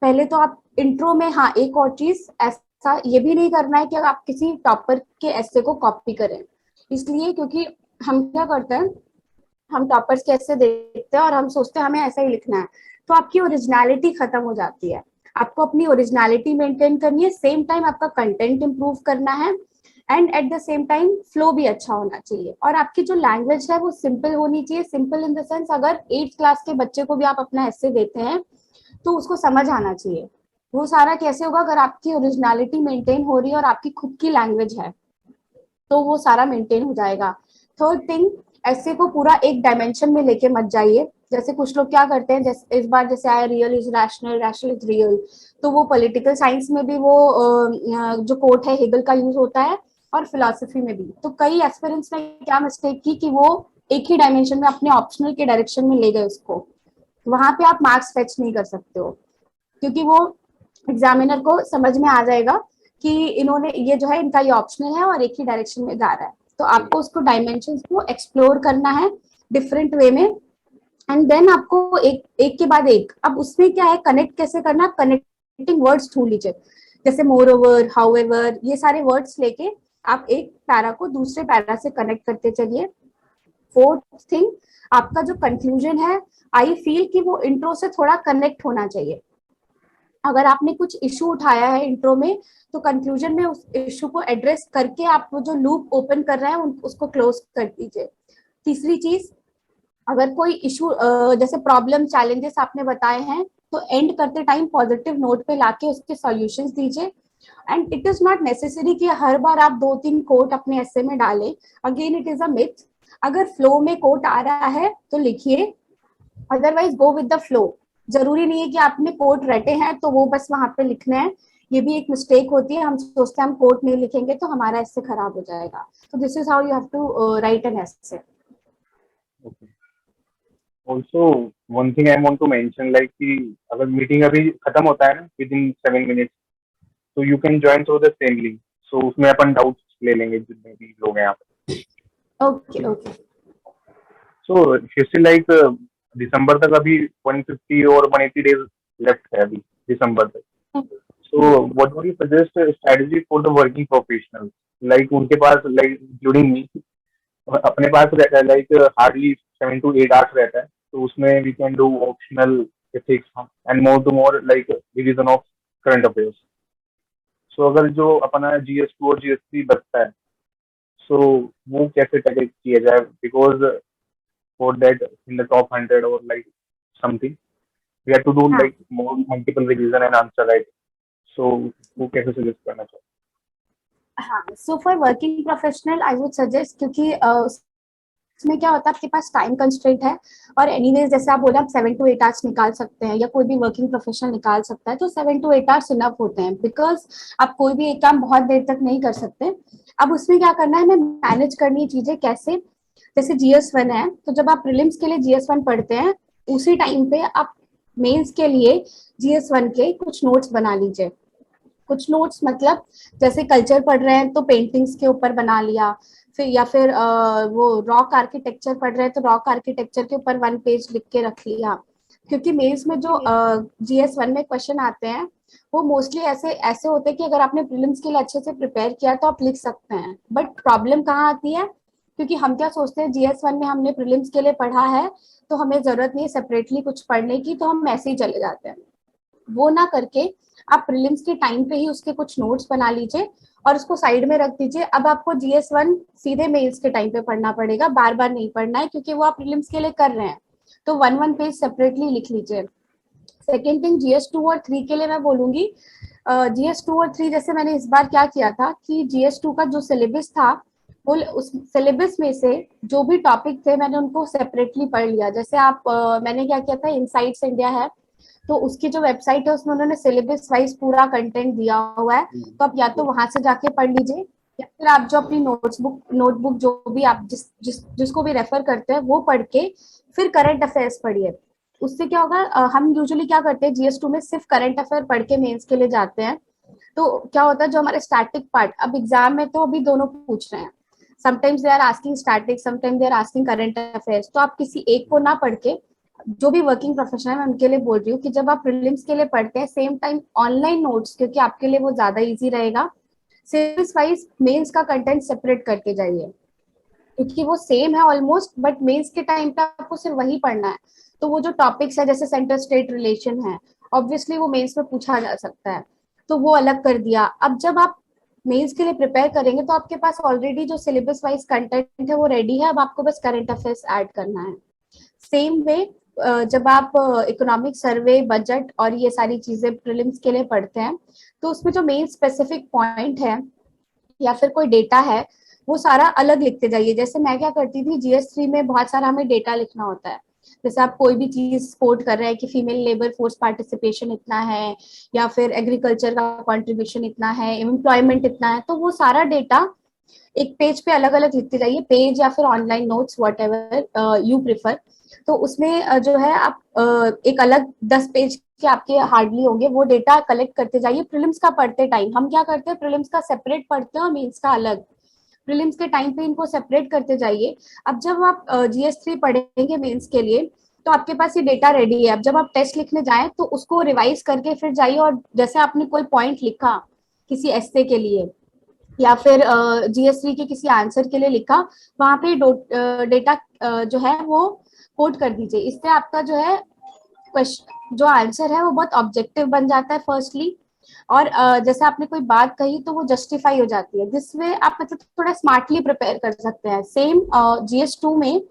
पहले तो आप इंट्रो में, हाँ एक और चीज, ऐसा ये भी नहीं करना है कि आप किसी टॉपर के ऐसे को कॉपी करें। इसलिए क्योंकि हम क्या करते हैं, हम टॉपर्स के ऐसे देखते हैं और हम सोचते हैं हमें ऐसा ही लिखना है, तो आपकी ओरिजिनलिटी खत्म हो जाती है। आपको अपनी ओरिजिनलिटी मेंटेन करनी है, सेम टाइम आपका कंटेंट इंप्रूव करना है, and eight the same time flow भी अच्छा होना चाहिए। और आपकी जो लैंग्वेज है वो सिंपल होनी चाहिए। सिंपल इन द सेंस, अगर 8th क्लास के बच्चे को भी आप अपना ऐसे देते हैं तो उसको समझ आना चाहिए। वो सारा कैसे होगा, अगर आपकी ओरिजिनलिटी मेंटेन हो रही है और आपकी खुद की लैंग्वेज है तो वो सारा मेंटेन हो जाएगा। थर्ड थिंग, ऐसे को पूरा एक डायमेंशन में लेके मत जाइए। जैसे कुछ लोग क्या करते हैं, जैसे इस बार जैसे आया real is rational, rational is real, तो वो पॉलिटिकल साइंस में भी वो जो कोट है हेगल का यूज होता है और फिलोसफी में भी। तो कई एस्पिरेंट्स ने क्या मिस्टेक की कि वो एक ही डायमेंशन में अपने ऑप्शनल के डायरेक्शन में ले गए उसको। वहां पे आप मार्क्स फेच नहीं कर सकते हो, क्योंकि वो एग्जामिनर को समझ में आ जाएगा कि इन्होंने ये जो है इनका ये ऑप्शनल है और एक ही डायरेक्शन में जा रहा है। तो आपको उसको डायमेंशंस को एक्सप्लोर करना है डिफरेंट वे में, एंड देन आपको एक एक के बाद एक। अब उसमें क्या है, कनेक्ट कैसे करना, कनेक्टिंग वर्ड्स ढूंढ लीजिए। जैसे मोर ओवर, हाउ एवर, ये सारे वर्ड्स लेके आप एक पैरा को दूसरे पैरा से कनेक्ट करते चलिए। फोर्थ थिंग, आपका जो कंक्लूजन है, आई फील कि वो इंट्रो से थोड़ा कनेक्ट होना चाहिए। अगर आपने कुछ इशू उठाया है इंट्रो में तो कंक्लूजन में उस इशू को एड्रेस करके आप वो जो लूप ओपन कर रहे हैं उसको क्लोज कर दीजिए। तीसरी चीज, अगर कोई इशू जैसे प्रॉब्लम चैलेंजेस आपने बताए हैं तो एंड करते टाइम पॉजिटिव नोट पे लाके उसके सॉल्यूशंस दीजिए। And it is not necessary कि हर बार आप 2-3 कोट अपने ऐसे में डालें, again it is a myth. अगर फ्लो में कोट आ रहा है तो लिखिए, otherwise go with the flow. जरूरी नहीं है कि आपने कोट रटे हैं तो वो बस वहां पे लिखने हैं, ये भी एक मिस्टेक होती है, हम सोचते हैं हम कोट नहीं लिखेंगे तो हमारा ऐसे खराब हो जाएगा। तो this is how you have to write an essay. Okay. Also, one thing I want to mention, like कि अगर मीटिंग अभी खत्म होता है ना within 7 minutes, so you can join through the same link. So उसमें अपन डाउट्स ले लेंगे जितने भी लोग हैं यहाँ पे. Okay okay. So history like दिसंबर तक अभी 150 और 180 डेज लेफ्ट है अभी दिसंबर तक. So what would you suggest a strategy for the working professionals? Like उनके पास like including me, अपने पास रहता है लाइक हार्डली 7 to 8 आवर्स रहता है, तो उसमें we can do optional ethics and more to more like revision of current affairs. So अगर जो अपना GS2 और GS3 बचता है, सो वो कैसे टैकल किया जाए, because for that in the top 100 और like something we have to do हाँ like more multiple revision and answer right. So वो कैसे सजेस्ट करना चाहिए? हाँ, so for working professional I would suggest, क्योंकि इसमें क्या होता है आपके पास टाइम कंस्ट्रेंट है, और एनीवेज जैसे आप बोले आप 7 to 8 आवर्स निकाल सकते हैं या कोई भी वर्किंग प्रोफेशनल निकाल सकता है, तो 7 to 8 आवर्स इनफ होते हैं, बिकॉज आप कोई भी एक काम बहुत देर तक नहीं कर सकते। अब उसमें क्या करना है, हमें मैनेज करनी है चीजें कैसे। जैसे GS1 है, तो जब आप प्रीलिम्स के लिए GS1 पढ़ते हैं उसी टाइम पे आप मेंस के लिए GS1 के कुछ नोट्स बना लीजिए। कुछ नोट्स मतलब जैसे कल्चर पढ़ रहे हैं तो पेंटिंग्स के ऊपर बना लिया, फिर या फिर वो रॉक आर्किटेक्चर पढ़ रहे हैं तो रॉक आर्किटेक्चर के ऊपर 1 पेज लिख के रख लिया। क्योंकि मेंस में जो GS1 में क्वेश्चन आते हैं वो मोस्टली ऐसे ऐसे होते हैं कि अगर आपने प्रीलिम्स के लिए अच्छे से प्रिपेयर किया तो आप लिख सकते हैं, बट प्रॉब्लम कहाँ आती है, क्योंकि हम क्या सोचते हैं GS1 में हमने प्रीलिम्स के लिए पढ़ा है तो हमें जरूरत नहीं है सेपरेटली कुछ पढ़ने की, तो हम ऐसे ही चले जाते हैं। वो ना करके आप प्रीलिम्स के टाइम पे ही उसके कुछ नोट्स बना लीजिए और उसको साइड में रख दीजिए। अब आपको GS1 सीधे मेंस के टाइम पे पढ़ना पड़ेगा, बार बार नहीं पढ़ना है, क्योंकि वो आप प्रीलिम्स के लिए कर रहे हैं, तो 1-1 पेज सेपरेटली लिख लीजिए। सेकेंड थिंग, GS2 और 3 के लिए मैं बोलूंगी, GS2 और 3 जैसे मैंने इस बार क्या किया था कि GS2 का जो सिलेबस था वो उस सिलेबस में से जो भी टॉपिक थे मैंने उनको सेपरेटली पढ़ लिया। जैसे आप मैंने क्या किया था, इनसाइट्स इंडिया है तो उसकी जो वेबसाइट है उसमें उन्होंने सिलेबस वाइज पूरा कंटेंट दिया हुआ है, तो आप या तो वहां से जाके पढ़ लीजिए या फिर आप जो अपनी नोटबुक जो भी आप जिसको भी रेफर करते हैं वो पढ़ के फिर करंट अफेयर्स पढ़िए। उससे क्या होगा, हम यूजुअली क्या करते हैं GS2 में सिर्फ करंट अफेयर पढ़ के मेंस के लिए जाते हैं, तो क्या होता है जो हमारे स्टैटिक पार्ट, अब एग्जाम में तो अभी दोनों पूछ रहे हैं, sometimes they are asking static, sometimes they are asking current affairs, तो आप किसी एक को ना पढ़ के, जो भी वर्किंग प्रोफेशनल है मैं उनके लिए बोल रही हूँ कि जब आप प्रीलिम्स के लिए पढ़ते हैं सेम टाइम ऑनलाइन नोट्स, क्योंकि आपके लिए वो ज्यादा इजी रहेगा, सिलेबस वाइज मेंस का कंटेंट सेपरेट करके जाइए, क्योंकि वो सेम है ऑलमोस्ट, बट मेंस के टाइम पे आपको सिर्फ वही पढ़ना है। तो वो जो टॉपिक्स है जैसे सेंटर स्टेट रिलेशन है, ऑब्वियसली वो मेंस में पूछा जा सकता है, तो वो अलग कर दिया। अब जब आप मेंस के लिए प्रिपेयर करेंगे तो आपके पास ऑलरेडी जो सिलेबस वाइज कंटेंट है वो रेडी है, अब आपको बस करंट अफेयर्स ऐड करना है। सेम वे जब आप इकोनॉमिक सर्वे, बजट और ये सारी चीजें प्रीलिम्स के लिए पढ़ते हैं तो उसमें जो मेन स्पेसिफिक पॉइंट है या फिर कोई डेटा है वो सारा अलग लिखते जाइए। जैसे मैं क्या करती थी, GS3 में बहुत सारा हमें डेटा लिखना होता है, जैसे आप कोई भी चीज कोट कर रहे हैं कि फीमेल लेबर फोर्स पार्टिसिपेशन इतना है या फिर एग्रीकल्चर का कंट्रीब्यूशन इतना है, एम्प्लॉयमेंट इतना है, तो वो सारा डेटा एक पेज पे अलग अलग लिखते जाइए, पेज या फिर online notes what ever you prefer. तो उसमें जो है आप एक अलग 10 पेज के आपके हार्डली होंगे, वो डेटा कलेक्ट करते जाइए। प्रीलिम्स का पढ़ते टाइम हम क्या करते हैं, प्रीलिम्स का सेपरेट पढ़ते हैं और मेंस का अलग, प्रीलिम्स के टाइम पे इनको सेपरेट करते जाइए। अब जब आप GS3 पढ़ेंगे मेंस के लिए तो आपके पास ये डेटा रेडी है, अब जब आप टेस्ट लिखने जाएं तो उसको रिवाइज करके फिर जाइए, और जैसे आपने कोई पॉइंट लिखा किसी एस्से के लिए या फिर GS3 के किसी आंसर के लिए लिखा, वहां पे डेटा जो है वो कोट कर दीजिए। इससे आपका जो है जो आंसर है वो बहुत ऑब्जेक्टिव बन जाता है फर्स्टली, और जैसे आपने कोई बात कही तो वो जस्टिफाई हो जाती है, जिसमें आप मतलब थोड़ा स्मार्टली प्रिपेयर कर सकते हैं। सेम GS2 में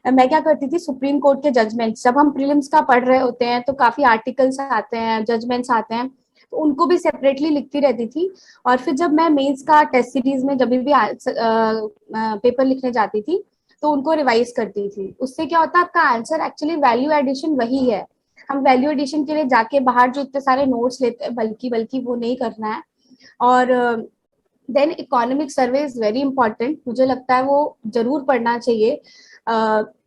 मैं क्या करती थी, सुप्रीम कोर्ट के जजमेंट्स जब हम प्रीलिम्स का पढ़ रहे होते हैं तो काफी आर्टिकल्स आते हैं, जजमेंट्स आते हैं, तो उनको भी सेपरेटली लिखती रहती थी। और फिर जब मैं मेंस का टेस्ट सीरीज में जब भी पेपर लिखने जाती थी तो उनको रिवाइज करती थी। उससे क्या होता है, आपका आंसर एक्चुअली वैल्यू एडिशन वही है। हम वैल्यू एडिशन के लिए जाके बाहर जो इतने सारे नोट्स लेते हैं, बल्कि बल्कि वो नहीं करना है। और then economic survey is very important, मुझे लगता है वो जरूर पढ़ना चाहिए।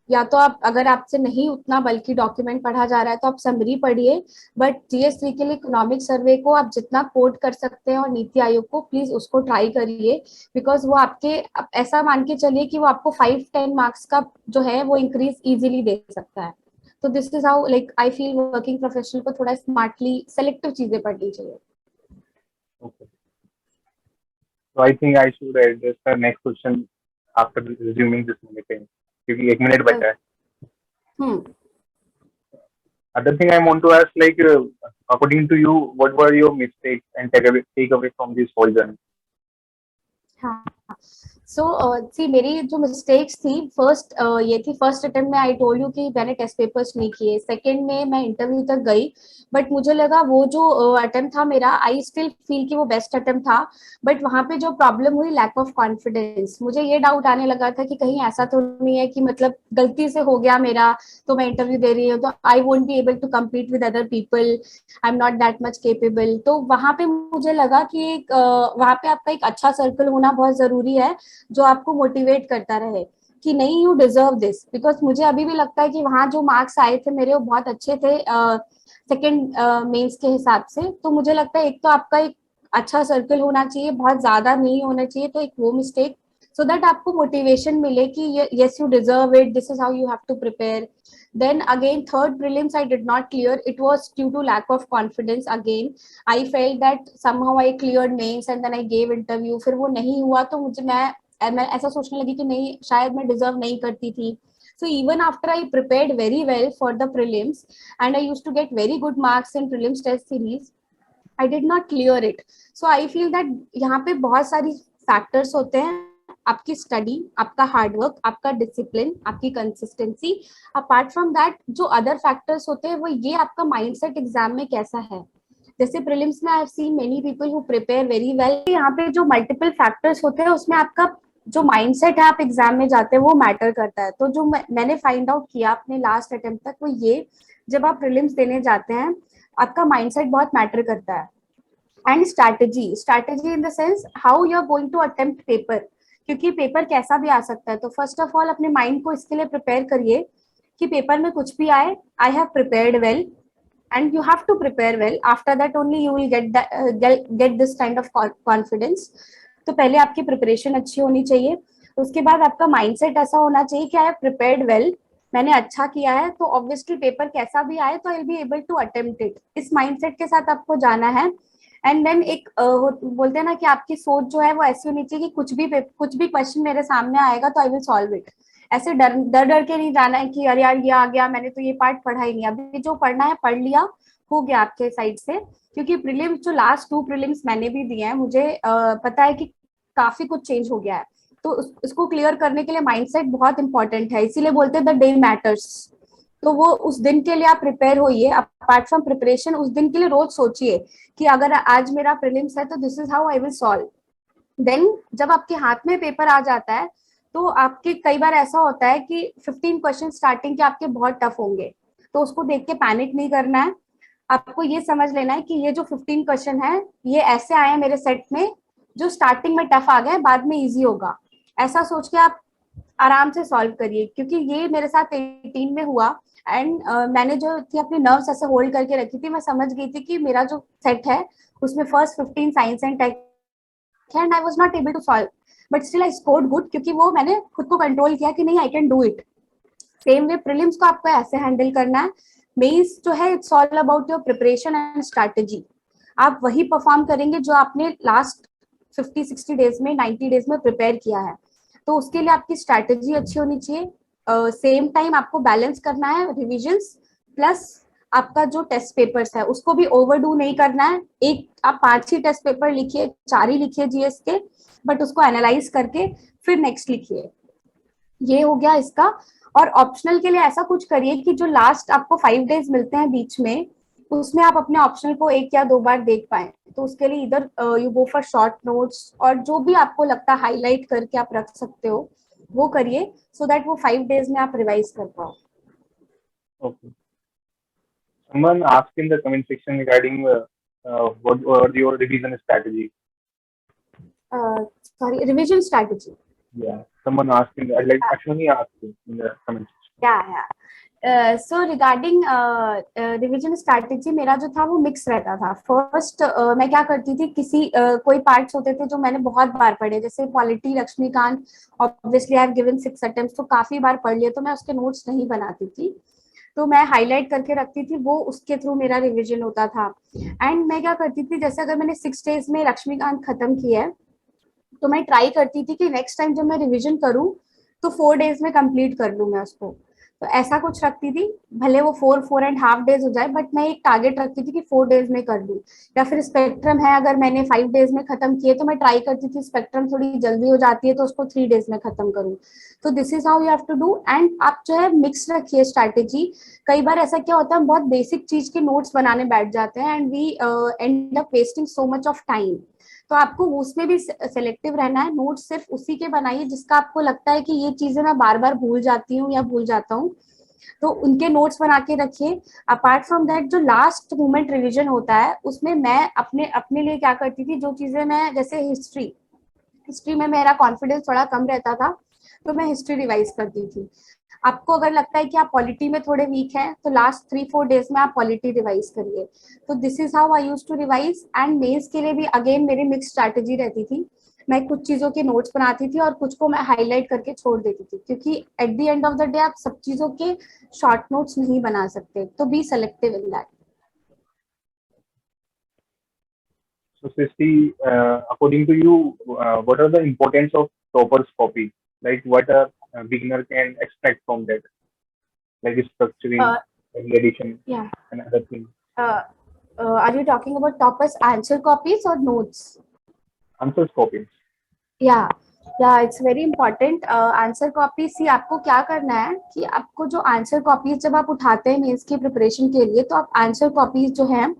या तो आप, अगर आपसे नहीं उतना बल्कि डॉक्यूमेंट पढ़ा जा रहा है तो आप समरी पढ़िए, बट GS3 के लिए इकोनॉमिक सर्वे को आप जितना कोट कर सकते हैं और नीति आयोग को प्लीज उसको ट्राई करिए, बिकॉज वो आपके, आप ऐसा मान के चलिए कि वो आपको 5-10 मार्क्स का जो है वो इंक्रीज इजीली दे सकता है। तो this is how like I feel working professional को थोड़ा स्मार्टली सेलेक्टिव चीजें पढ़नी चाहिए। Okay. So I think I should address the next question after resuming this meeting. क्योंकि 1 मिनट बचा है. हम्म Other thing I want to ask, like, according to you, what were your mistakes and take away from this whole journey? हाँ, सो सी मेरी जो mistakes थी, first ये थी, first attempt में आई टोल्ड यू कि मैंने टेस्ट पेपर्स नहीं किए। सेकंड में मैं इंटरव्यू तक गई, बट मुझे लगा वो जो अटेम्प्ट था मेरा, आई स्टिल फील कि वो बेस्ट अटेम्प्ट था, बट वहां पे जो प्रॉब्लम हुई, लैक ऑफ कॉन्फिडेंस। मुझे ये डाउट आने लगा था कि कहीं ऐसा तो नहीं है कि मतलब गलती से हो गया मेरा, तो मैं इंटरव्यू दे रही हूँ तो I won't be able to compete with other people, I am not that much capable. तो वहां पे मुझे लगा कि एक वहां पे आपका एक अच्छा सर्कल होना बहुत जरूरी है, जो आपको मोटिवेट करता रहे कि नहीं, यू डिजर्व दिस। बिकॉज मुझे अभी भी लगता है कि वहां जो मार्क्स आए थे मेरे, वो बहुत अच्छे थे सेकेंड मेंस के हिसाब से। तो मुझे लगता है एक तो आपका एक अच्छा सर्कल होना चाहिए, बहुत ज्यादा नहीं होना चाहिए, तो एक वो मिस्टेक, सो दैट आपको मोटिवेशन मिले कि yes you deserve it, this is how you have to prepare. Then again, third prelims I did not clear. It was due to lack of confidence again. I felt that somehow I cleared mains and then I gave interview. फिर वो नहीं हुआ तो मैं ऐसा सोचने लगी कि नहीं, शायद मैं डिजर्व नहीं करती थी। So even after I prepared very well for the prelims and I used to get very good marks in prelims test series, I did not clear it. So I feel that यहाँ पे बहुत सारी factors होते हैं, आपकी study, आपका hard work, आपका discipline, आपकी कंसिस्टेंसी। अपार्ट फ्रॉम दैट जो अदर फैक्टर्स होते हैं वो ये आपका माइंडसेट एग्जाम में कैसा है। जैसे प्रीलिम्स में आई have seen many people who prepare very well, यहाँ पे जो मल्टीपल फैक्टर्स होते हैं उसमें आपका जो माइंडसेट है, आप एग्जाम में जाते हैं वो मैटर करता है। तो जो मैंने फाइंड आउट किया अपने लास्ट अटेम्प्ट तक, वो ये, जब आप प्रीलिम्स देने जाते हैं आपका माइंडसेट बहुत मैटर करता है। And strategy in the sense how you are going to attempt paper, क्योंकि पेपर कैसा भी आ सकता है। तो फर्स्ट ऑफ ऑल अपने माइंड को इसके लिए प्रिपेयर करिए कि पेपर में कुछ भी आए, I have prepared well, and you have to prepare well. After that only you will get this kind of confidence. तो पहले आपकी प्रिपरेशन अच्छी होनी चाहिए, उसके बाद आपका माइंडसेट ऐसा होना चाहिए कि आई हैव प्रिपेयर्ड वेल, मैंने अच्छा किया है, तो ऑब्वियसली पेपर कैसा भी आए तो I will be able to attempt it. इस माइंडसेट के साथ आपको जाना है। एंड देन एक बोलते हैं ना कि आपकी सोच जो है वो ऐसी होनी चाहिए कि कुछ भी क्वेश्चन मेरे सामने आएगा तो आई विल सॉल्व इट। ऐसे डर के नहीं जाना है कि अरे यार ये आ गया, मैंने तो ये पार्ट पढ़ा ही नहीं, अभी जो पढ़ना है पढ़ लिया, हो गया आपके साइड से। क्योंकि प्रीलिम्स जो लास्ट 2 प्रीलिम्स मैंने भी दिए हैं, मुझे पता है कि काफी कुछ चेंज हो गया है। तो इसको क्लियर करने के लिए माइंडसेट बहुत इंपॉर्टेंट है, इसीलिए बोलते हैं द डे मैटर्स। तो वो उस दिन के लिए आप प्रिपेयर होइए। अपार्ट फ्रॉम प्रिपरेशन, उस दिन के लिए रोज सोचिए कि अगर आज मेरा प्रीलिम्स है तो this is how I will solve. Then जब आपके हाथ में पेपर आ जाता है तो आपके कई बार ऐसा होता है कि 15 क्वेश्चन स्टार्टिंग के आपके बहुत टफ होंगे, तो उसको देख के पैनिक नहीं करना है। आपको ये समझ लेना है कि ये जो 15 क्वेश्चन है ये ऐसे आए हैं मेरे सेट में, जो स्टार्टिंग में टफ आ गए बाद में इजी होगा, ऐसा सोच के आप आराम से सॉल्व करिए। क्योंकि ये मेरे साथ 18 में हुआ। एंड मैंने जो थी अपनी नर्व्स ऐसे होल्ड करके रखी थी, मैं समझ गई थी कि मेरा जो सेट है उसमें फर्स्ट 15 साइंस एंड टेक है, and I was not able to solve, but still I scored good, क्योंकि वो मैंने खुद को कंट्रोल किया कि नहीं, I can do it. Same way prelims को आपको ऐसे हैंडल करना है। मेंस जो है it's all about your preparation and strategy. आप वही परफॉर्म करेंगे जो आपने लास्ट 50-60 डेज में, 90 डेज में प्रिपेयर किया है। तो उसके लिए आपकी स्ट्रैटेजी अच्छी होनी चाहिए। सेम टाइम आपको बैलेंस करना है रिविजन्स प्लस आपका जो टेस्ट पेपर्स है उसको भी ओवरडू नहीं करना है। एक आप 5 ही टेस्ट पेपर लिखिए, 4 ही लिखिए जीएस के, बट उसको एनालाइज करके फिर नेक्स्ट लिखिए। ये हो गया इसका। और ऑप्शनल के लिए ऐसा कुछ करिए कि जो लास्ट आपको 5 डेज मिलते हैं बीच में, उसमें आप अपने ऑप्शनल को 1 या 2 बार देख पाए। तो उसके लिए इधर you go for short notes, और जो भी आपको लगता है हाईलाइट करके आप रख सकते हो वो करिए, सो दैट वो 5 डेज में आप रिवाइज कर पाओ। Okay. Someone asked in the comment section regarding what was your revision strategy. Sorry, revision strategy. Yeah. Someone asked in the, like Ashwini asked in the comment section. या so regarding revision strategy, मेरा जो था वो mix रहता था। First मैं क्या करती थी, किसी कोई पार्ट्स होते थे जो मैंने बहुत बार पढ़े, जैसे polity Laxmikanth, obviously I have given 6 attempts, तो काफी बार पढ़ लिए, तो मैं उसके नोट्स नहीं बनाती थी, तो मैं हाईलाइट करके रखती थी, वो उसके थ्रू मेरा रिविजन होता था। एंड मैं क्या करती थी, जैसे अगर मैंने 6 डेज में लक्ष्मीकांत खत्म किया है, तो मैं ट्राई करती थी कि नेक्स्ट टाइम जब मैं रिविजन करूं तो 4 डेज में कंप्लीट कर लूं मैं उसको। तो ऐसा कुछ रखती थी, भले वो 4-4.5 डेज हो जाए, बट मैं एक टारगेट रखती थी कि 4 डेज में कर लूं। या फिर स्पेक्ट्रम है, अगर मैंने 5 डेज में खत्म किए, तो मैं ट्राई करती थी स्पेक्ट्रम थोड़ी जल्दी हो जाती है तो उसको 3 डेज में खत्म करूं। तो this is how you have to do. And आप जो है मिक्स रखिए स्ट्रैटेजी। कई बार ऐसा क्या होता है, हम बहुत बेसिक चीज के नोट्स बनाने बैठ जाते हैं and we end up wasting so much of time. तो आपको उसमें भी सेलेक्टिव रहना है, नोट सिर्फ उसी के बनाइए जिसका आपको लगता है कि ये चीजें मैं बार बार भूल जाती हूँ या भूल जाता हूँ, तो उनके नोट्स बना के रखिए। अपार्ट फ्रॉम दैट, जो लास्ट मोमेंट रिवीजन होता है उसमें मैं अपने अपने लिए क्या करती थी, जो चीजें मैं, जैसे हिस्ट्री, हिस्ट्री में मेरा कॉन्फिडेंस थोड़ा कम रहता था, तो मैं हिस्ट्री रिवाइज करती थी। आपको अगर लगता है कि आप पॉलिटी में थोड़े वीक हैं, तो लास्ट 3-4 डेज में आप पॉलिटी रिवाइज करिए। तो this is how I use to revise. And mains के लिए भी अगेन मेरी मिक्स स्ट्रैटेजी रहती थी। मैं कुछ चीजों के नोट्स बनाती थी और कुछ को मैं हाईलाइट करके छोड़ देती थी, क्योंकि at the end of the day आप सब चीजों के शॉर्ट नोट्स नहीं बना सकते, तो be selective in that. So, Srishti, according to you, what are the importance of topper's copy? Like, what a beginner can expect from that, like structuring, addition, Yeah. and other things. Are you talking about toppers answer copies or notes? Answers copy. Yeah yeah it's very important. Answer copy, see आपको क्या करना है कि आपको जो answer copies जब आप उठाते हैं मेंस की प्रिपरेशन के लिए, तो आप आंसर कॉपीज जो हैं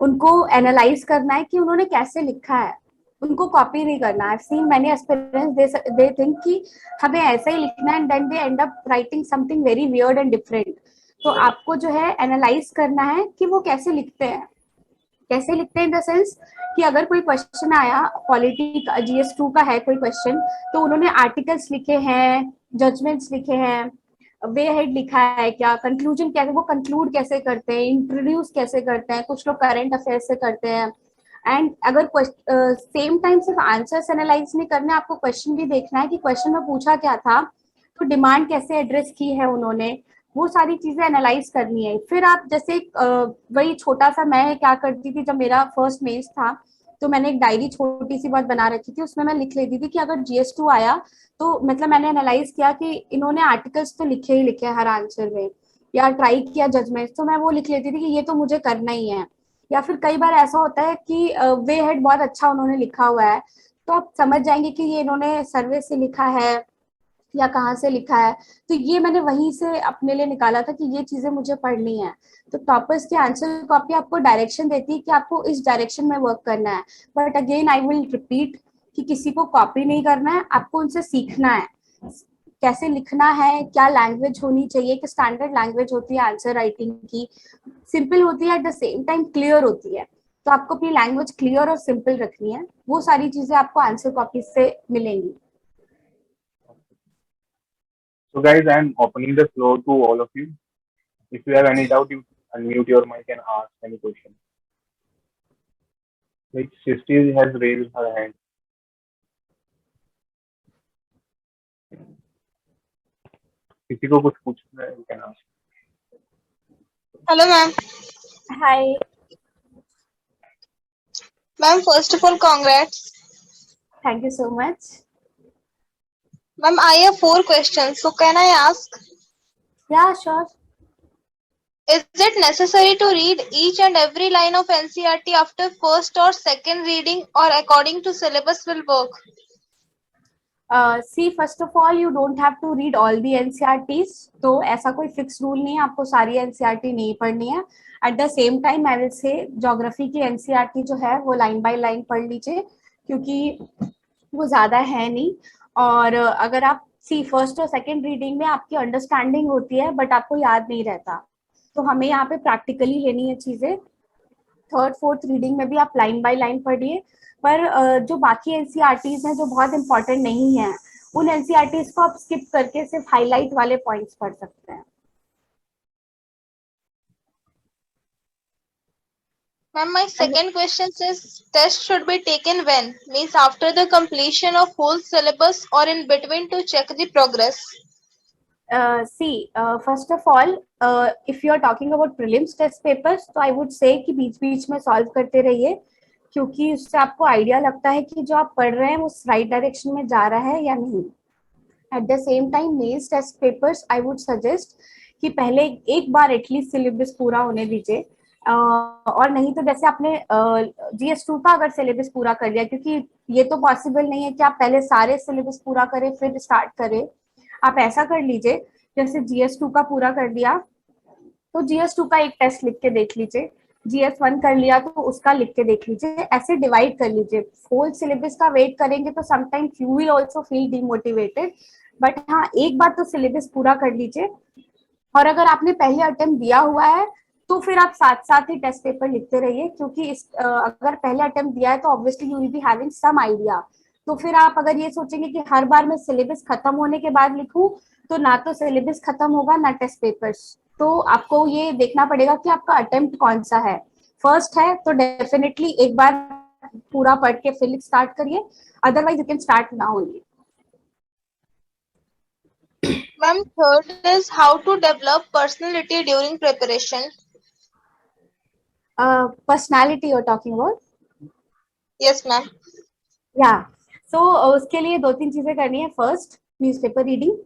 उनको एनालाइज करना है कि उन्होंने कैसे लिखा है, उनको कॉपी नहीं करना। I have seen many aspirants, they think कि हमें ऐसा ही लिखना है and then they end up writing something very weird and different. तो आपको जो है एनालाइज करना है कि वो कैसे लिखते हैं। कैसे लिखते हैं इन द सेंस कि अगर कोई क्वेश्चन आया, पॉलिटी का GS2 का है कोई क्वेश्चन, तो उन्होंने आर्टिकल्स लिखे हैं, जजमेंट्स लिखे हैं, वे हेड लिखा है क्या, कंक्लूजन क्या है, वो कंक्लूड कैसे करते हैं, इंट्रोड्यूस कैसे करते हैं, कुछ लोग करंट अफेयर से करते हैं। एंड अगर सेम टाइम सिर्फ आंसर्स एनालाइज नहीं करना, आपको क्वेश्चन भी देखना है कि क्वेश्चन में पूछा क्या था, तो डिमांड कैसे एड्रेस की है उन्होंने, वो सारी चीजें एनालाइज करनी है। फिर आप जैसे वही छोटा सा, मैं क्या करती थी जब मेरा फर्स्ट मेंस था, तो मैंने एक डायरी छोटी सी बहुत बना रखी थी, उसमें मैं लिख लेती थी कि अगर GS2 आया, तो मतलब मैंने एनालाइज किया कि इन्होंने आर्टिकल्स तो लिखे ही लिखे हर आंसर में, या ट्राई किया जजमेंट, तो मैं वो लिख लेती थी कि ये तो मुझे करना ही है। या फिर कई बार ऐसा होता है कि वे हेड बहुत अच्छा उन्होंने लिखा हुआ है, तो आप समझ जाएंगे कि ये इन्होंने सर्वे से लिखा है या कहाँ से लिखा है, तो ये मैंने वहीं से अपने लिए निकाला था कि ये चीजें मुझे पढ़नी है। तो टॉपर्स की आंसर कॉपी आपको डायरेक्शन देती है कि आपको इस डायरेक्शन में वर्क करना है। But again I will repeat कि किसी को कॉपी नहीं करना है, आपको उनसे सीखना है कैसे लिखना है, क्या लैंग्वेज होनी चाहिए, कि स्टैंडर्ड लैंग्वेज होती है आंसर राइटिंग की, सिंपल होती है eight the same time clear होती है। तो आपको अपनी लैंग्वेज क्लियर और सिंपल रखनी है, वो सारी चीजें आपको आंसर कॉपी से मिलेंगी। So, guys, I'm opening the floor to all of you. If you have any doubt, you unmute your mic and ask any question. Like Srishti has raised her hand. किसी को कुछ पूछना है, you can ask. Hello, ma'am. Hi. Ma'am, first of all, congrats. Thank you so much. Ma'am, I have 4 questions. So can I ask? Yeah, sure. Is it necessary to read each and every line of NCERT after first or second reading, or according to syllabus will work? See first of all you don't have to read all the NCERTs, तो ऐसा कोई fix rule नहीं है आपको सारी NCERT नहीं पढ़नी है. Eight the same time I will say geography की एनसीईआरटी जो है वो लाइन बाय लाइन पढ़ लीजिए, क्योंकि वो ज्यादा है नहीं. और अगर आप सी फर्स्ट और सेकंड रीडिंग में आपकी अंडरस्टैंडिंग होती है बट आपको याद नहीं रहता, तो हमें यहाँ पे प्रैक्टिकली लेनी है चीजें. थर्ड फोर्थ रीडिंग में भी आप लाइन बाय लाइन पढ़िए, पर जो बाकी एनसीईआरटीज हैं जो बहुत इंपॉर्टेंट नहीं है, उन एनसीईआरटीज को आप स्किप करके सिर्फ हाईलाइट वाले पॉइंट्स पढ़ सकते हैं. Ma'am, my second question says test should be taken when? Means after the completion of whole syllabus or in between to check the progress? First of all if you are talking about prelims test papers, तो I would से कि बीच बीच में solve करते रहिए, क्योंकि उससे आपको idea लगता है कि जो आप पढ़ रहे हैं वो राइट डायरेक्शन में जा रहा है या नहीं. At the same time mains test papers I would suggest कि पहले एक बार एटलीस्ट सिलेबस पूरा होने दीजिए. और नहीं तो जैसे आपने GS2 का अगर सिलेबस पूरा कर लिया, क्योंकि ये तो पॉसिबल नहीं है कि आप पहले सारे सिलेबस पूरा करें फिर स्टार्ट करें. आप ऐसा कर लीजिए, जैसे GS2 का पूरा कर दिया तो GS2 का एक टेस्ट लिख के देख लीजिए, GS1 कर लिया तो उसका लिख के देख लीजिए, ऐसे डिवाइड कर लीजिए. होल सिलेबस का वेट करेंगे तो sometimes you will also feel demotivated, but हाँ एक बार तो सिलेबस पूरा कर लीजिए. और अगर आपने पहले अटेम्प्ट दिया हुआ है तो फिर आप साथ साथ ही टेस्ट पेपर लिखते रहिए, क्योंकि अगर पहले अटेम्प्ट दिया है तो obviously you will be having some idea. तो फिर आप अगर ये सोचेंगे कि हर बार मैं सिलेबस खत्म होने के बाद लिखूं, तो ना तो सिलेबस खत्म होगा ना टेस्ट पेपर्स. तो आपको ये देखना पड़ेगा कि आपका अटेम्प्ट कौन सा है. फर्स्ट है तो डेफिनेटली एक बार पूरा पढ़ के फिर स्टार्ट करिए, otherwise you can start now only. Ma'am, third is how to develop personality during preparation. Personality you are talking about? Yes, ma'am. या सो उसके लिए दो तीन चीजें करनी है. First, newspaper reading.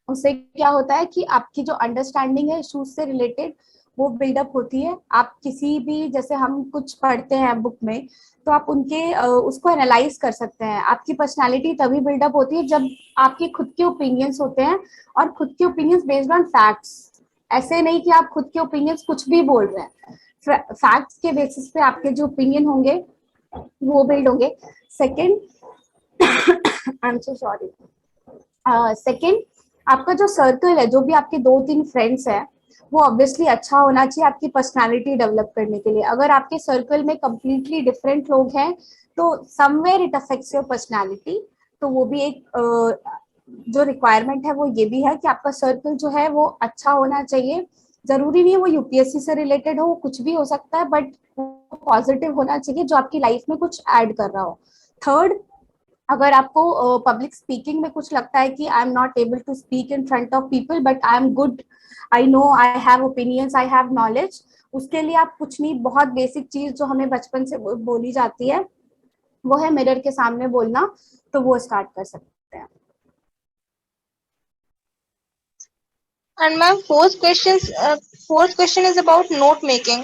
उससे क्या होता है कि आपकी जो अंडरस्टैंडिंग है इशूज से रिलेटेड वो बिल्डअप होती है. आप किसी भी, जैसे हम कुछ पढ़ते हैं बुक में, तो आप उनके उसको एनालाइज कर सकते हैं. आपकी पर्सनालिटी तभी बिल्डअप होती है जब आपके खुद के ओपिनियंस होते हैं, और खुद के ओपिनियंस बेस्ड ऑन फैक्ट्स. ऐसे नहीं कि आप खुद के ओपिनियंस कुछ भी बोल रहे हैं. फैक्ट्स के बेसिस पे आपके जो ओपिनियन होंगे वो बिल्ड होंगे. Second, I am so sorry. Second, आपका जो सर्कल है, जो भी आपके 2-3 फ्रेंड्स हैं, वो ऑब्वियसली अच्छा होना चाहिए आपकी पर्सनालिटी डेवलप करने के लिए. अगर आपके सर्कल में कंप्लीटली डिफरेंट लोग हैं तो somewhere it affects your personality. तो वो भी एक जो रिक्वायरमेंट है वो ये भी है कि आपका सर्कल जो है वो अच्छा होना चाहिए. जरूरी नहीं है वो यूपीएससी से रिलेटेड हो, कुछ भी हो सकता है, बट पॉजिटिव होना चाहिए जो आपकी लाइफ में कुछ ऐड कर रहा हो. थर्ड, अगर आपको पब्लिक स्पीकिंग में कुछ लगता है कि I am not able to speak in front of people but I am good, I know, I have opinions, I have knowledge, उसके लिए आप कुछ नहीं, बहुत बेसिक चीज जो हमें बचपन से बोली जाती है वो है मिरर के सामने बोलना. तो वो स्टार्ट कर सकते हैं. And ma'am, fourth question is about note making.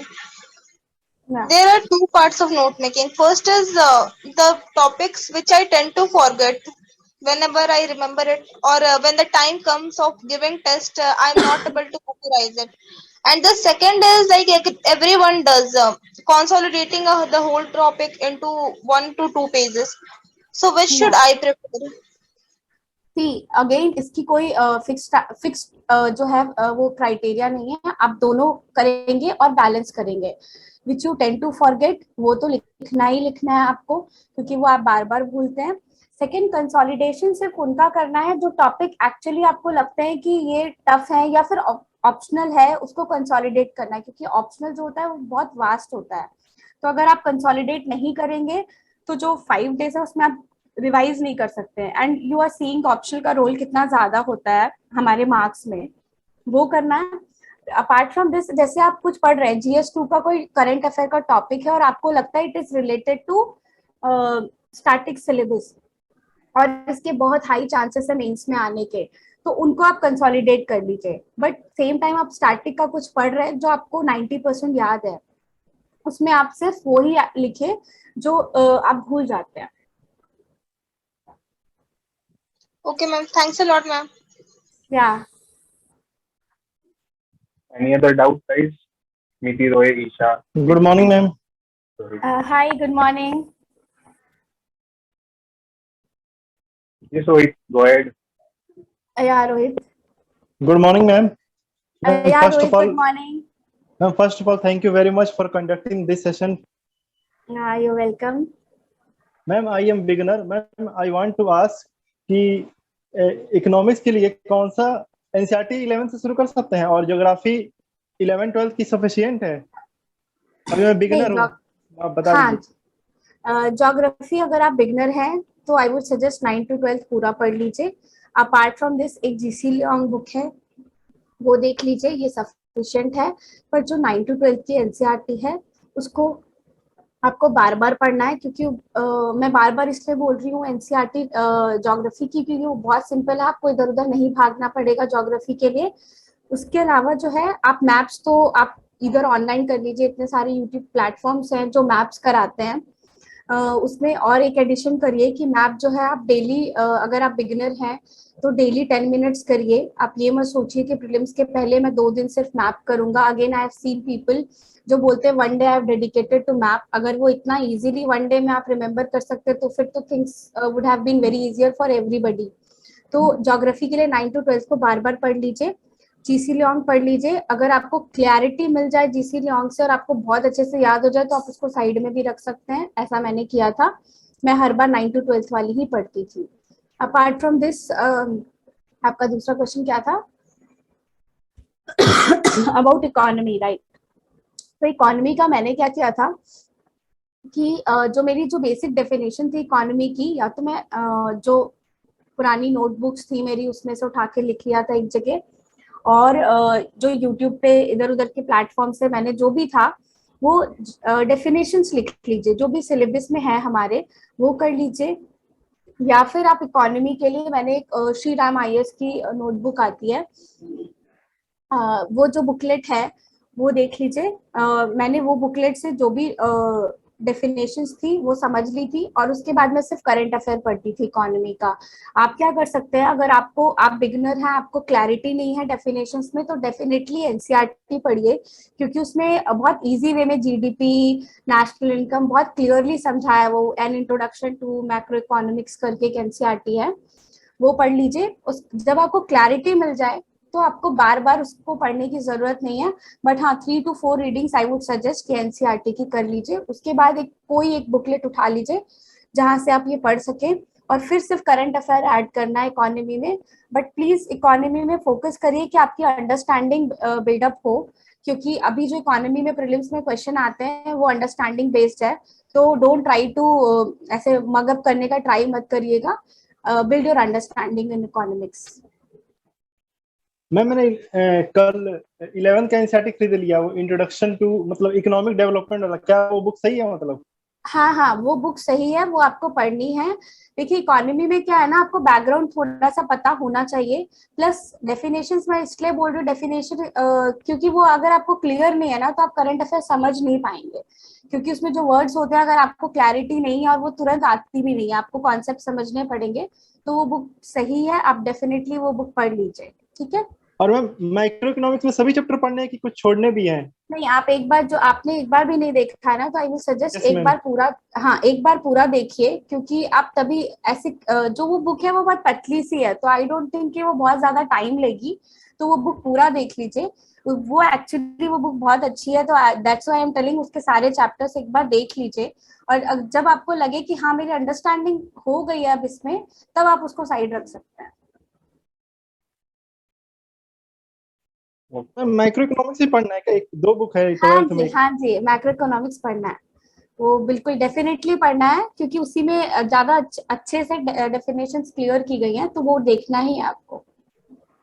Yeah. There are two parts of note making. First is the topics which I tend to forget whenever I remember it, or when the time comes of giving test, I'm not able to memorize it. And the second is like everyone does, consolidating the whole topic into 1 to 2 pages. So which should I prefer? See again, इसकी कोई fix जो है वो criteria नहीं है. आप दोनों करेंगे और बैलेंस करेंगे. Which you tend to forget वो तो लिखना ही लिखना है आपको, क्योंकि वो आप बार बार भूलते हैं. सेकेंड, कंसोलिडेशन सिर्फ उनका करना है जो टॉपिक एक्चुअली आपको लगता है कि ये टफ है या फिर ऑप्शनल है, उसको कंसोलिडेट करना है, क्योंकि ऑप्शनल जो होता है वो बहुत वास्ट होता है. तो अगर आप कंसोलिडेट नहीं करेंगे तो जो 5 डेज है उसमें आप रिवाइज नहीं कर सकते. And you are seeing optional का रोल कितना ज्यादा होता है हमारे मार्क्स में, वो करना है. अपार्ट फ्रॉम दिस, जैसे आप कुछ पढ़ रहे हैं, GS2 का कोई करंट अफेयर का टॉपिक है और आपको लगता है it is related to static syllabus और इसके बहुत हाई चांसेस है मेंस में आने के, तो उनको आप कंसोलिडेट कर लीजिए। बट सेम टाइम आप स्टैटिक का कुछ पढ़ रहे हैं जो आपको 90% याद है, उसमें आप सिर्फ वो ही लिखे जो आप भूल जाते हैं। Okay, ma'am. Thanks a lot, ma'am. या Any other doubt, guys? Smiti, Roy, Isha. Good morning, ma'am. Sorry. हाय, good morning. Yes, Rohit, go ahead. या Rohit. Good morning, ma'am. Ma'am, या first Rohit, of all, good morning. ma'am, first of all, thank you very much for conducting this session. You welcome. Ma'am, I am beginner. Ma'am, I want to ask कि economics के लिए कौन सा NCERT 11 से शुरू कर सकते हैं और ज्योग्राफी 11 12 की सफिशिएंट है? अभी मैं बिगिनर हूँ, आप बता हाँ, दीजिए। ज्योग्राफी अगर आप बिगनर हैं तो आई वुड सजेस्ट 9 to 12 पूरा पढ़ लीजिए। अपार्ट फ्रॉम दिस एक जीसी लियोंग बुक है, वो देख लीजिए, ये सफिशिएंट है। पर जो 9 to 12 की एनसीईआरटी है उसको आपको बार बार पढ़ना है, क्योंकि मैं बार बार इसलिए बोल रही हूँ एनसीईआरटी ज्योग्राफी की, क्योंकि वो बहुत सिंपल है, आपको इधर उधर नहीं भागना पड़ेगा ज्योग्राफी के लिए। उसके अलावा जो है आप मैप्स तो आप इधर ऑनलाइन कर लीजिए, इतने सारे यूट्यूब प्लेटफॉर्म्स हैं जो मैप्स कराते हैं। उसमें और एक एडिशन करिए कि मैप जो है आप डेली, अगर आप बिगिनर हैं तो डेली 10 मिनट्स करिए। आप ये मत सोचिए कि प्रीलिम्स के पहले मैं 2 दिन सिर्फ मैप करूंगा। Again I have seen people जो बोलते हैं 1 day I have dedicated to map. अगर वो इतना इजीली 1 डे में आप रिमेम्बर कर सकते तो फिर तो things would have been very easier for everybody. तो ज्योग्राफी के लिए 9 to 12 को बार बार पढ़ लीजिए। जीसी लियोंग पढ़ लीजिए। अगर आपको क्लैरिटी मिल जाए जीसी लियोंग से और आपको बहुत अच्छे से याद हो जाए तो आप उसको साइड में भी रख सकते हैं, ऐसा मैंने किया था। मैं हर बार 9 to 12 वाली ही पढ़ती थी। अपार्ट फ्रॉम दिस, आपका दूसरा क्वेश्चन क्या था? About economy, right. तो इकोनॉमी का मैंने क्या किया था कि जो मेरी जो बेसिक डेफिनेशन थी इकोनॉमी की, या तो मैं जो पुरानी नोटबुक्स थी मेरी उसमें से उठा के लिख लिया था एक जगह, और जो यूट्यूब पे इधर उधर के प्लेटफॉर्म से मैंने जो भी था वो डेफिनेशंस लिख लीजिए, जो भी सिलेबस में है हमारे वो कर लीजिए। या फिर आप इकोनॉमी के लिए, मैंने एक श्री राम आईएएस की नोटबुक आती है, वो जो बुकलेट है वो देख लीजिए। मैंने वो बुकलेट से जो भी डेफिनेशंस थी वो समझ ली थी, और उसके बाद मैं सिर्फ करंट अफेयर पढ़ती थी इकोनॉमी का। आप क्या कर सकते हैं, अगर आप बिगिनर हैं, आपको क्लैरिटी नहीं है डेफिनेशंस में, तो डेफिनेटली एनसीईआरटी पढ़िए, क्योंकि उसमें बहुत इजी वे में जीडीपी, नेशनल इनकम बहुत क्लियरली समझाया है। वो an introduction to macro economics करके एक एनसीईआरटी है, वो पढ़ लीजिए। उस जब आपको क्लैरिटी मिल जाए तो आपको बार बार उसको पढ़ने की जरूरत नहीं है। बट हाँ, 3 to 4 readings I would suggest कि एनसीईआरटी की कर लीजिए। उसके बाद कोई एक बुकलेट उठा लीजिए जहां से आप ये पढ़ सके, और फिर सिर्फ करंट अफेयर ऐड करना है इकोनॉमी में। बट प्लीज इकोनॉमी में फोकस करिए कि आपकी अंडरस्टैंडिंग बिल्डअप हो, क्योंकि अभी जो इकोनॉमी में प्रीलिम्स में क्वेश्चन आते हैं वो अंडरस्टैंडिंग बेस्ड है। तो डोंट ट्राई टू ऐसे मगअप करने का ट्राई मत करिएगा। Build your understanding in economics. मैंने कल 11 का एनसीईआरटी खरीद लिया, वो इंट्रोडक्शन टू मतलब इकोनॉमिक डेवलपमेंट वाला। क्या वो बुक सही है मतलब? हाँ हाँ, वो बुक सही है, वो आपको पढ़नी है। देखिए इकोनॉमी में क्या है ना, आपको बैकग्राउंड थोड़ा सा पता होना चाहिए। प्लस डेफिनेशंस मैं इसलिए बोल रही हूँ डेफिनेशन, क्योंकि वो अगर आपको क्लियर नहीं है ना तो आप करंट अफेयर समझ नहीं पाएंगे, क्योंकि उसमें जो वर्ड्स होते हैं अगर आपको क्लैरिटी नहीं है और वो तुरंत आती भी नहीं है, आपको कॉन्सेप्ट समझने पड़ेंगे। तो वो बुक सही है, आप डेफिनेटली वो बुक पढ़ लीजिए, ठीक है। और मैम, माइक्रो इकोनॉमिक्स में सभी चैप्टर पढ़ने हैं कि कुछ छोड़ने भी हैं? नहीं, आप एक बार, जो आपने एक बार भी नहीं देखा है ना, तो आई विल सजेस्ट यस एक मैम। बार पूरा, हाँ एक बार पूरा देखिए, क्योंकि आप तभी ऐसे, जो वो बुक है वो बहुत पतली सी है, तो आई डोंट थिंक कि वो बहुत ज्यादा टाइम लेगी। तो वो बुक पूरा देख लीजिए। वो एक्चुअली वो बुक बहुत अच्छी है, तो that's why I am telling, उसके सारे चैप्टर्स एक बार देख लीजिए। और जब आपको लगे कि हाँ मेरी अंडरस्टैंडिंग हो गई है अब इसमें, तब आप उसको साइड रख सकते हैं। माइक्रो इकोनॉमिक्स ही पढ़ना है क्या? एक दो बुक है हाँ 12th जी, में। हाँ जी, मैक्रो इकोनॉमिक्स पढ़ना है, वो बिल्कुल डेफिनेटली पढ़ना है, क्योंकि उसी में ज्यादा अच्छे से डेफिनेशंस क्लियर की गई हैं, तो वो देखना ही है आपको।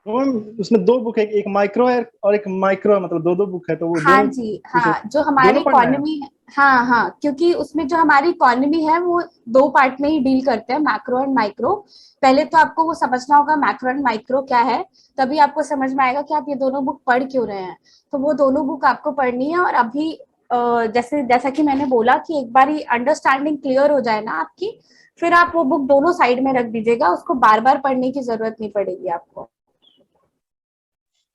मैम उसमें दो बुक है, एक माइक्रो है और एक माइक्रो है, मतलब दो दो बुक है, तो वो हाँ दोनों जी, विषय हाँ, जो हमारी दोनों पढ़ना है। इकोनॉमी है। हाँ हाँ, क्योंकि उसमें जो हमारी इकोनॉमी है वो दो पार्ट में ही डील करते हैं, मैक्रो एंड माइक्रो। पहले तो आपको वो समझना होगा मैक्रो एंड माइक्रो क्या है, तभी आपको समझ में आएगा कि आप ये दोनों बुक पढ़ क्यों रहे हैं। तो वो दोनों बुक आपको पढ़नी है। और अभी जैसे जैसा कि मैंने बोला कि एक बार ही अंडरस्टैंडिंग क्लियर हो जाए ना आपकी, फिर आप वो बुक दोनों साइड में रख दीजिएगा, उसको बार बार पढ़ने की जरूरत नहीं पड़ेगी आपको।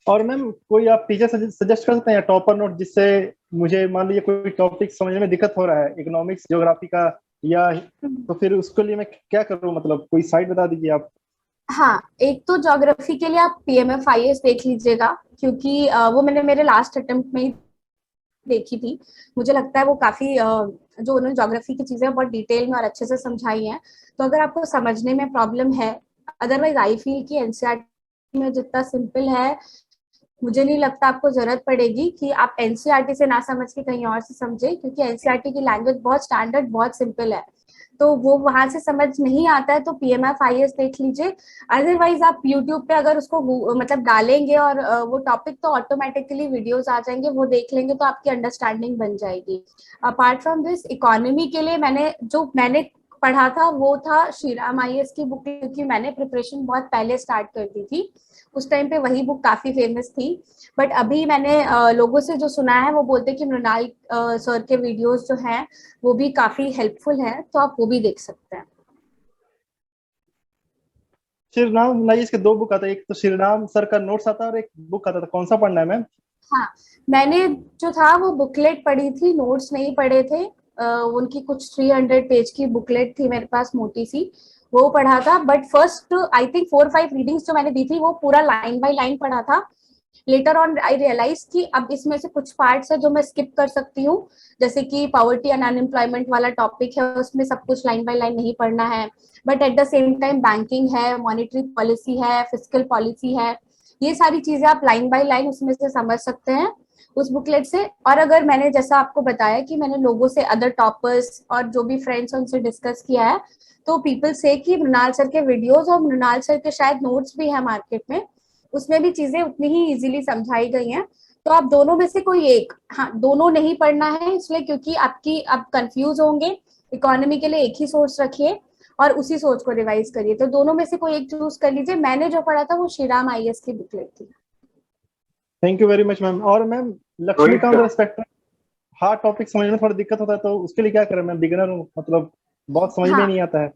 और मैम कोई आप टीचर सजेस्ट कर सकते हैं या टॉपर नोट, जिससे मुझे मान लीजिए कोई टॉपिक समझने में दिक्कत हो रहा है इकोनॉमिक्स ज्योग्राफी का, या तो फिर उसके लिए मैं क्या करूँ, मतलब कोई साइट बता दीजिए आप। हाँ, एक तो ज्योग्राफी के लिए आप PMFIS देख लीजिएगा, क्योंकि वो मैंने मेरे लास्ट अटेम्प्ट में ही देखी थी। मुझे लगता है वो काफी जो उन्होंने ज्योग्राफी की चीजें बहुत डिटेल में और अच्छे से समझाई हैं। तो अगर आपको समझने में प्रॉब्लम है, अदरवाइज आई फील कि एनसीईआरटी में जितना सिंपल है, मुझे नहीं लगता आपको जरूरत पड़ेगी कि आप एनसीईआरटी से ना समझ के कहीं और से समझे, क्योंकि एनसीईआरटी की लैंग्वेज बहुत स्टैंडर्ड, बहुत सिंपल है। तो वो वहां से समझ नहीं आता है तो PMFIS देख लीजिए। अदरवाइज आप यूट्यूब पे अगर उसको मतलब डालेंगे और वो टॉपिक तो ऑटोमेटिकली वीडियोस आ जाएंगे, वो देख लेंगे तो आपकी अंडरस्टैंडिंग बन जाएगी। अपार्ट फ्रॉम दिस, इकोनॉमी के लिए मैंने पढ़ा था वो था श्रीराम IAS की बुक, क्योंकि मैंने प्रिपरेशन बहुत पहले स्टार्ट कर दी थी। उस टाइम पे वही बुक काफी फेमस थी। बट अभी मैंने लोगों से जो सुना है वो बोलते हैं कि मृणाल सर के वीडियोस जो हैं वो भी काफी हेल्पफुल है, तो आप वो भी देख सकते हैं। श्री राम नहीं, इसके दो बुक आता है, एक तो श्री राम सर का नोट्स आता है और एक बुक आता था, कौन सा पढ़ना है मैम। हाँ, मैंने जो था वो बुकलेट पढ़ी थी, नोट्स नहीं पढ़े थे। उनकी कुछ 300 पेज की बुकलेट थी मेरे पास, मोटी सी, वो पढ़ा था। But first I think 4-5 readings जो मैंने दी थी वो पूरा लाइन बाय लाइन पढ़ा था। लेटर ऑन आई रियलाइज कि अब इसमें से कुछ पार्ट्स है जो मैं स्किप कर सकती हूँ, जैसे कि पॉवर्टी एंड अनएम्प्लॉयमेंट वाला टॉपिक है, उसमें सब कुछ लाइन बाय लाइन नहीं पढ़ना है। But at the same time banking है, मॉनेटरी पॉलिसी है, फिजिकल पॉलिसी है, ये सारी चीजें आप लाइन बाय लाइन उसमें से समझ सकते हैं उस बुकलेट से। और अगर मैंने जैसा आपको बताया कि मैंने लोगों से, अदर टॉपर्स और जो भी फ्रेंड्स उनसे डिस्कस किया है, तो पीपल से कि मृणाल सर के वीडियोस और मृणाल सर के शायद नोट्स भी है मार्केट में, उसमें भी चीजें उतनी ही इजीली समझाई गई हैं। तो आप दोनों में से कोई एक, हाँ दोनों नहीं पढ़ना है इसलिए क्योंकि आप कंफ्यूज होंगे, इकोनॉमी के लिए एक ही सोर्स रखिए और उसी सोच को रिवाइज करिए। तो दोनों में से कोई एक चूज कर लीजिए। मैंने जो पढ़ा था वो श्रीराम IAS की बुकलेट थी। Thank you very much ma'am. और ma'am Rohit Laxmikanth respect, hard topic समझने में थोड़ा दिक्कत होता है, तो उसके लिए क्या करें, मैं बिगिनर हूँ, मतलब बहुत समझ में हाँ नहीं आता है।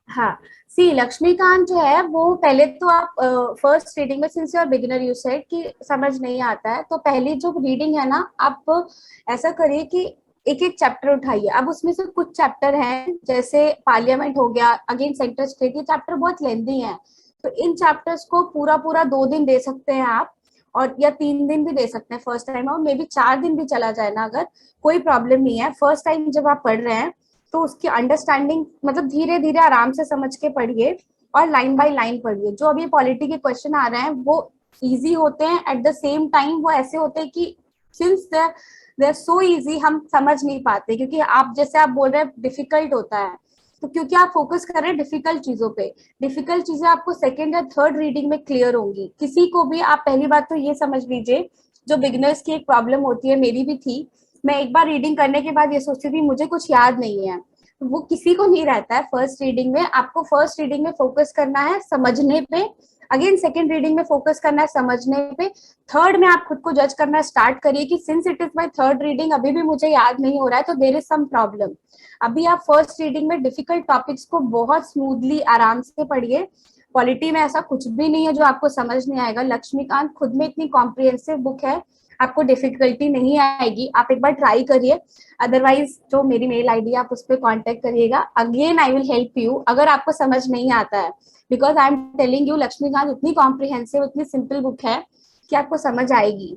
हाँ, सी लक्ष्मीकांत जो है वो पहले तो आप फर्स्ट रीडिंग में, since your beginner you said कि समझ नहीं आता है, तो पहली जो रीडिंग है ना, आप ऐसा करिए कि एक एक चैप्टर उठाइए। अब उसमें से कुछ चैप्टर हैं जैसे पार्लियामेंट हो गया, अगेन सेंटर स्टेट, ये चैप्टर बहुत लेंदी है, तो इन चैप्टर्स को पूरा पूरा 2 दिन दे सकते हैं आप, और या 3 दिन भी दे सकते हैं फर्स्ट टाइम, और मे बी 4 दिन भी चला जाए ना, अगर कोई प्रॉब्लम नहीं है। फर्स्ट टाइम जब आप पढ़ रहे हैं तो उसकी अंडरस्टैंडिंग मतलब धीरे धीरे आराम से समझ के पढ़िए और लाइन बाय लाइन पढ़िए। जो अभी पॉलिटी के क्वेश्चन आ रहे हैं वो इजी होते हैं, एट द सेम टाइम वो ऐसे होते हैं कि since they are so easy हम समझ नहीं पाते, क्योंकि आप जैसे आप बोल रहे हैं डिफिकल्ट होता है, तो क्योंकि आप फोकस कर रहे हैं डिफिकल्ट चीजों पे, डिफिकल्ट चीजें आपको सेकेंड या थर्ड रीडिंग में क्लियर होंगी। किसी को भी आप पहली बात तो ये समझ लीजिए, जो बिगिनर्स की एक प्रॉब्लम होती है, मेरी भी थी, मैं एक बार रीडिंग करने के बाद ये सोचती थी मुझे कुछ याद नहीं है। वो किसी को नहीं रहता है फर्स्ट रीडिंग में। आपको फर्स्ट रीडिंग में फोकस करना है समझने पे, अगेन सेकेंड रीडिंग में फोकस करना है समझने पे, थर्ड में आप खुद को जज करना स्टार्ट करिए कि since it is my third reading अभी भी मुझे याद नहीं हो रहा है, तो देयर इज सम प्रॉब्लम। अभी आप फर्स्ट रीडिंग में डिफिकल्ट टॉपिक्स को बहुत स्मूथली आराम से पढ़िए। पॉलिटी में ऐसा कुछ भी नहीं है जो आपको समझ नहीं आएगा। लक्ष्मीकांत खुद में इतनी कॉम्प्रिहेंसिव बुक है, आपको डिफिकल्टी नहीं आएगी। आप एक बार ट्राई करिए, अदरवाइज जो मेरी मेल आईडी आप उस पर कॉन्टेक्ट करिएगा, again I will help you अगर आपको समझ नहीं आता है, because I am telling you Laxmikanth इतनी कॉम्प्रिहेंसिव, इतनी सिंपल बुक है कि आपको समझ आएगी।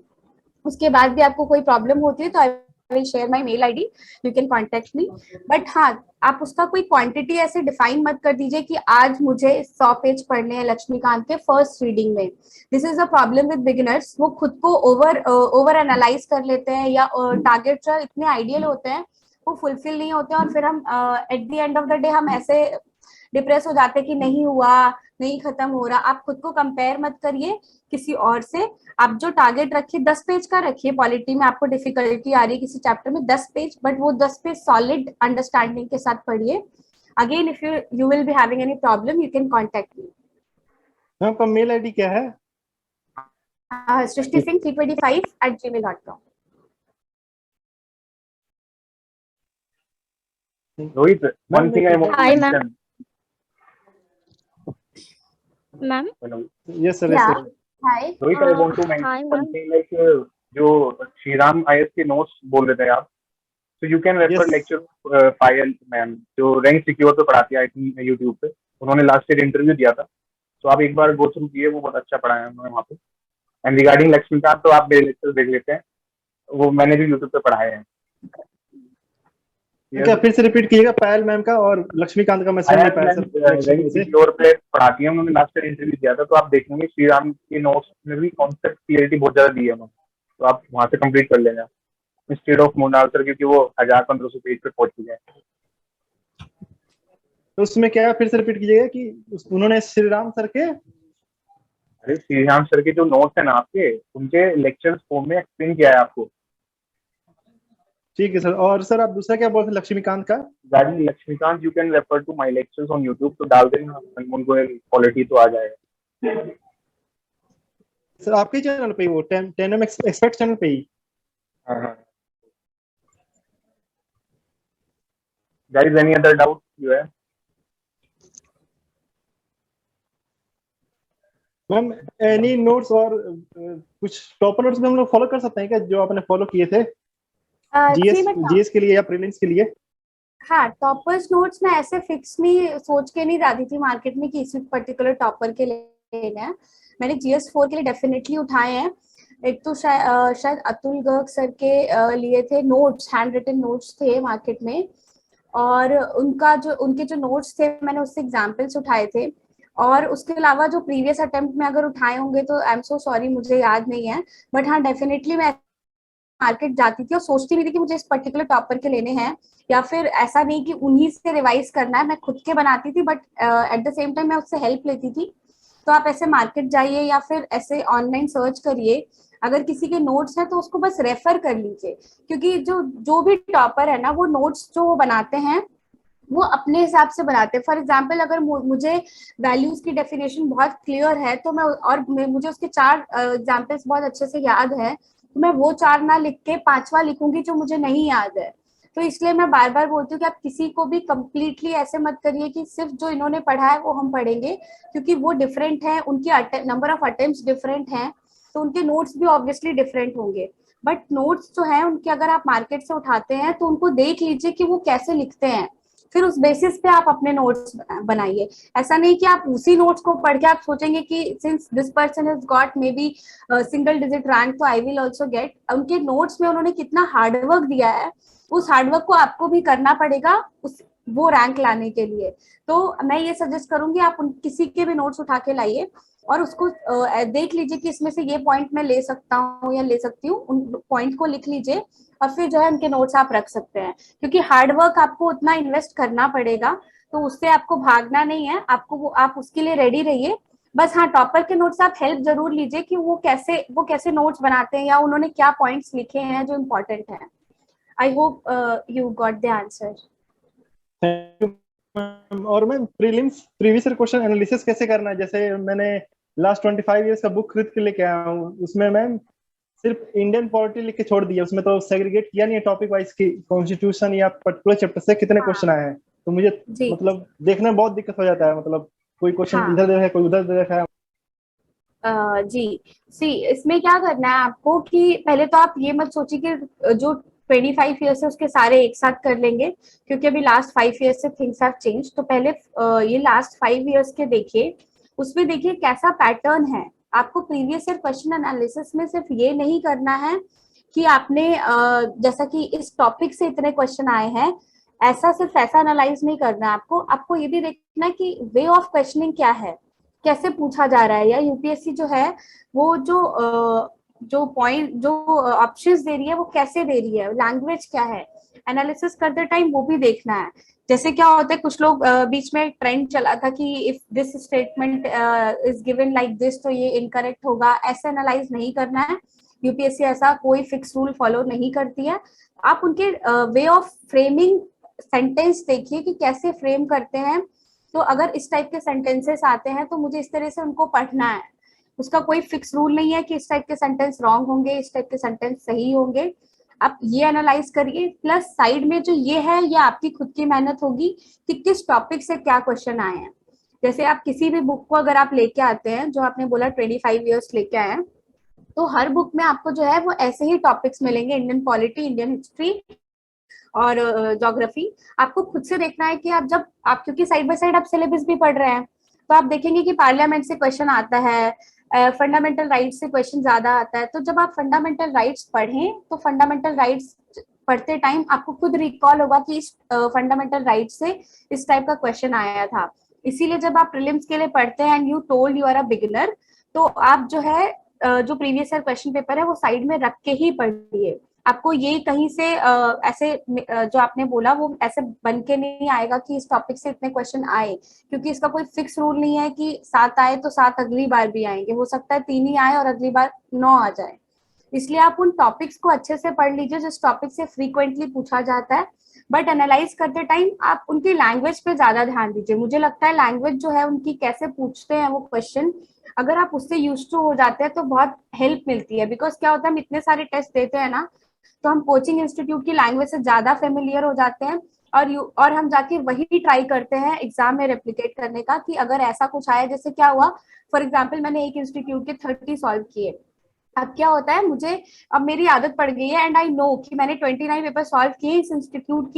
उसके बाद भी आपको कोई प्रॉब्लम होती है तो I will share my mail ID, you can contact me. But हाँ, आप उसका कोई क्वांटिटी ऐसे डिफाइन मत कर दीजिए कि आज मुझे 100 पेज पढ़ने हैं लक्ष्मीकांत के फर्स्ट रीडिंग में। This is a problem with beginners, वो खुद को ओवर एनालाइज कर लेते हैं, या टारगेट जो इतने आइडियल होते हैं वो फुलफिल नहीं होते हैं, और फिर हम at the end of the day हम ऐसे डिप्रेस हो जाते कि नहीं हुआ, नहीं खत्म हो रहा। आप खुद को कंपेयर मत करिए किसी और से। आप जो टारगेट रखिए 10 पेज का रखिए। पॉलिटी में आपको डिफिकल्टी आ रही है किसी चैप्टर में 10 पेज, बट वो 10 पेज सॉलिड अंडरस्टैंडिंग के साथ पढ़िए। Again if you will be having any problem, you can contact me. Ma'am आपका मेल आईडी क्या है? srishtisingh325@gmail.com. Rohit, one Ma'am, thing I want to Hi, ma'am. mention. Ma'am. Hello. yes sir, Yeah. yes sir. Hi. Rohit, I want to Hi, mention ma'am. something like जो Shriram IS के notes बोल रहे थे आप, so you can refer Yes. lecture Payal ma'am जो rank secure पे पढ़ाती है आई थिंक यूट्यूब पे। उन्होंने लास्ट ईयर इंटरव्यू दिया था, तो आप एक बार गो थ्रू किए, वो बहुत अच्छा पढ़ाया है उन्होंने वहाँ पे। एंड रिगार्डिंग लक्ष्मीकांत, तो आप मेरे लेक्चर देख लेते हैं, वो मैंने भी यूट्यूब पे पढ़ाए हैं। क्या फिर से रिपीट कीजिएगा पायल मैम का और लक्ष्मीकांत का? मैं समझ नहीं पाया सर। रैंक सिक्योर पे पढ़ाती है, उन्होंने लास्ट ईयर इंटरव्यू दिया था, तो आप देखेंगे श्रीराम के नोट्स में भी कॉन्सेप्ट क्लियरिटी बहुत ज्यादा दी है उन्होंने, तो आप वहाँ से कंप्लीट कर लेना इंस्टेड ऑफ मोनाल सर, क्योंकि वो 1000-1500 पेज पे पहुंच चुके हैं। तो उसमें क्या फिर से रिपीट कीजिएगा कि उन्होंने श्रीराम सर के? अरे श्रीराम सर के जो नोट्स है ना आपके, उनके लेक्चर्स फॉर्म में एक्सप्लेन किया है आपको। ठीक है सर। और सर आप दूसरा क्या बोलते हैं लक्ष्मीकांत का? Laxmikanth you can refer to my lectures on YouTube, तो डाल देना, उनको क्वालिटी तो आ जाएगा। सर आपके चैनल पे ही, वो 10M एक्सपर्ट चैनल पे ही? Guys, any other doubt you है? मैम एनी नोट्स और कुछ टॉपर नोट्स में हम लोग फॉलो कर सकते हैं क्या, जो आपने फॉलो किए थे जीएस के लिए या प्रीलिम्स के लिए? हाँ, टॉपर्स नोट्स में ऐसे फिक्स नहीं सोच के नहीं जाती थी मार्केट में कि इसी पर्टिकुलर टॉपर के लिए है। मैंने GS4 के लिए डेफिनेटली उठाए हैं। एक तो शायद अतुल गर्ग सर के लिए थे नोट्स, हैंड रिटन नोट्स थे मार्केट में, और उनके जो नोट्स थे मैंने उससे एग्जाम्पल्स उठाए थे। और उसके अलावा जो प्रीवियस अटेम्प्ट में अगर उठाए होंगे तो आई एम सो सॉरी, मुझे याद नहीं है। बट हाँ, डेफिनेटली मैं मार्केट जाती थी और सोचती भी थी कि मुझे इस पर्टिकुलर टॉपर के लेने हैं, या फिर ऐसा नहीं कि उन्हीं से रिवाइज करना है, मैं खुद के बनाती थी, but at the same time मैं उससे हेल्प लेती थी। तो आप ऐसे मार्केट जाइए या फिर ऐसे ऑनलाइन सर्च करिए, अगर किसी के नोट्स हैं तो उसको बस रेफर कर लीजिए, क्योंकि जो भी टॉपर है ना, वो नोट्स जो वो बनाते हैं वो अपने हिसाब से बनाते हैं। फॉर एग्जाम्पल, अगर मुझे वैल्यूज की डेफिनेशन बहुत क्लियर है तो मुझे उसके 4 एग्जाम्पल्स बहुत अच्छे से याद है, तो मैं वो 4 ना लिख के 5वां लिखूंगी जो मुझे नहीं याद है। तो इसलिए मैं बार बार बोलती हूँ कि आप किसी को भी कंप्लीटली ऐसे मत करिए कि सिर्फ जो इन्होंने पढ़ा है वो हम पढ़ेंगे, क्योंकि वो डिफरेंट है, उनकी नंबर ऑफ अटेम्प्ट्स डिफरेंट हैं, तो उनके नोट्स भी ऑब्वियसली डिफरेंट होंगे। बट नोट्स जो है उनके अगर आप मार्केट से उठाते हैं तो उनको देख लीजिए कि वो कैसे लिखते हैं, फिर उस बेसिस पे आप अपने नोट्स बनाइए। ऐसा नहीं कि आप उसी नोट्स को पढ़ के आप सोचेंगे कि since this person has got may be single digit rank तो आई विल आल्सो गेट। उनके नोट्स में उन्होंने कितना हार्डवर्क दिया है, उस हार्डवर्क को आपको भी करना पड़ेगा वो रैंक लाने के लिए। तो मैं ये सजेस्ट करूंगी आप किसी के भी नोट्स उठा के लाइए और उसको देख लीजिए कि इसमें से ये पॉइंट मैं ले सकता हूँ या ले सकती हूँ, उन पॉइंट को लिख लीजिए और फिर जो है उनके नोट्स आप रख सकते हैं, क्योंकि हार्डवर्क आपको उतना इन्वेस्ट करना पड़ेगा, तो उससे आपको भागना नहीं है, आप उसके लिए रेडी रहिए। बस हाँ, टॉपर के नोट्स आप हेल्प जरूर लीजिए कि वो कैसे नोट्स बनाते हैं या उन्होंने क्या पॉइंट्स लिखे हैं जो इम्पोर्टेंट है। I hope you got the answer. और ma'am previous year question analysis कैसे करना है? जैसे मैंने लास्ट 25 इयर्स का बुक खरीद के लेके आया हूँ, उसमें मैम सिर्फ इंडियन पॉलिटी लिख के छोड़ दिया, उसमें तो सेग्रीगेट किया नहीं है टॉपिक वाइज की कॉन्स्टिट्यूशन या पर्टिकुलर चैप्टर से कितने क्वेश्चन आए हैं। तो मुझे मतलब देखने में बहुत दिक्कत हो जाता है, मतलब कोई क्वेश्चन इधर देखा है कोई उधर देखा है। जी इसमें क्या करना है आपको कि पहले तो आप ये मत सोचिए कि जो 25 ईयर्स है उसके सारे एक साथ कर लेंगे, क्योंकि अभी लास्ट 5 ईयर्स से थिंग्स हैव चेंज। तो पहले ये लास्ट 5 ईयर्स के देखिए, उसमें देखिए कैसा पैटर्न है। आपको प्रीवियस ईयर क्वेश्चन एनालिसिस में सिर्फ ये नहीं करना है कि आपने जैसा कि इस टॉपिक से इतने क्वेश्चन आए हैं, ऐसा सिर्फ ऐसा एनालाइज नहीं करना है आपको ये भी देखना है कि वे ऑफ क्वेश्चनिंग क्या है, कैसे पूछा जा रहा है। या यूपीएससी जो है वो जो जो पॉइंट, जो ऑप्शंस दे रही है वो कैसे दे रही है, लैंग्वेज क्या है, एनालिसिस करते टाइम वो भी देखना है। जैसे क्या होता है, कुछ लोग बीच में ट्रेंड चला था कि if this statement is given like this तो ये इनकरेक्ट होगा, ऐसे एनालाइज नहीं करना है। यूपीएससी ऐसा कोई फिक्स रूल फॉलो नहीं करती है। आप उनके वे ऑफ फ्रेमिंग सेंटेंस देखिए कि कैसे फ्रेम करते हैं। तो अगर इस टाइप के सेंटेंसेस आते हैं तो मुझे इस तरह से उनको पढ़ना है। उसका कोई फिक्स रूल नहीं है कि इस टाइप के सेंटेंस रॉन्ग होंगे, इस टाइप के सेंटेंस सही होंगे। आप ये एनालाइज करिए, प्लस साइड में जो ये है ये आपकी खुद की मेहनत होगी कि किस टॉपिक से क्या क्वेश्चन आए हैं। जैसे आप किसी भी बुक को अगर आप लेके आते हैं, जो आपने बोला 25 ईयर्स लेके आए हैं, तो हर बुक में आपको जो है वो ऐसे ही टॉपिक्स मिलेंगे, इंडियन पॉलिटी, इंडियन हिस्ट्री और ज्योग्राफी। आपको खुद से देखना है कि आप जब आप, क्योंकि साइड बाय साइड आप सिलेबस भी पढ़ रहे हैं, तो आप देखेंगे कि पार्लियामेंट से क्वेश्चन आता है, फंडामेंटल राइट्स से क्वेश्चन ज्यादा आता है। तो जब आप फंडामेंटल राइट्स पढ़ें तो फंडामेंटल राइट्स पढ़ते टाइम आपको खुद रिकॉल होगा कि इस फंडामेंटल राइट्स से इस टाइप का क्वेश्चन आया था। इसीलिए जब आप प्रीलिम्स के लिए पढ़ते हैं and you told you are a beginner, तो आप जो है जो प्रीवियस ईयर क्वेश्चन पेपर है वो साइड में रख के ही पढ़िए। आपको ये कहीं से ऐसे जो आपने बोला वो ऐसे बन के नहीं आएगा कि इस टॉपिक से इतने क्वेश्चन आए, क्योंकि इसका कोई फिक्स रूल नहीं है कि 7 आए तो 7 अगली बार भी आएंगे। हो सकता है 3 ही आए और अगली बार 9 आ जाए। इसलिए आप उन टॉपिक्स को अच्छे से पढ़ लीजिए जिस टॉपिक से फ्रीक्वेंटली पूछा जाता है। बट एनालाइज करते टाइम आप उनकी लैंग्वेज पे ज्यादा ध्यान दीजिए। मुझे लगता है लैंग्वेज जो है उनकी, कैसे पूछते हैं वो क्वेश्चन, अगर आप उससे यूज टू हो जाते हैं तो बहुत हेल्प मिलती है। बिकॉज क्या होता है, हम इतने सारे टेस्ट देते हैं ना, तो हम कोचिंग इंस्टीट्यूट की लैंग्वेज से ज्यादा फेमिलियर हो जाते हैं और हम जाके वही ट्राई करते हैं एग्जाम में रेप्लिकेट करने का कि अगर ऐसा कुछ आया। जैसे क्या हुआ, फॉर एग्जाम्पल मैंने एक इंस्टीट्यूट के 30 सॉल्व किए। अब क्या होता है, मुझे अब मेरी आदत पड़ गई है एंड आई नो कि मैंने 29 पेपर सॉल्व किए, इस इंस्टीट्यूट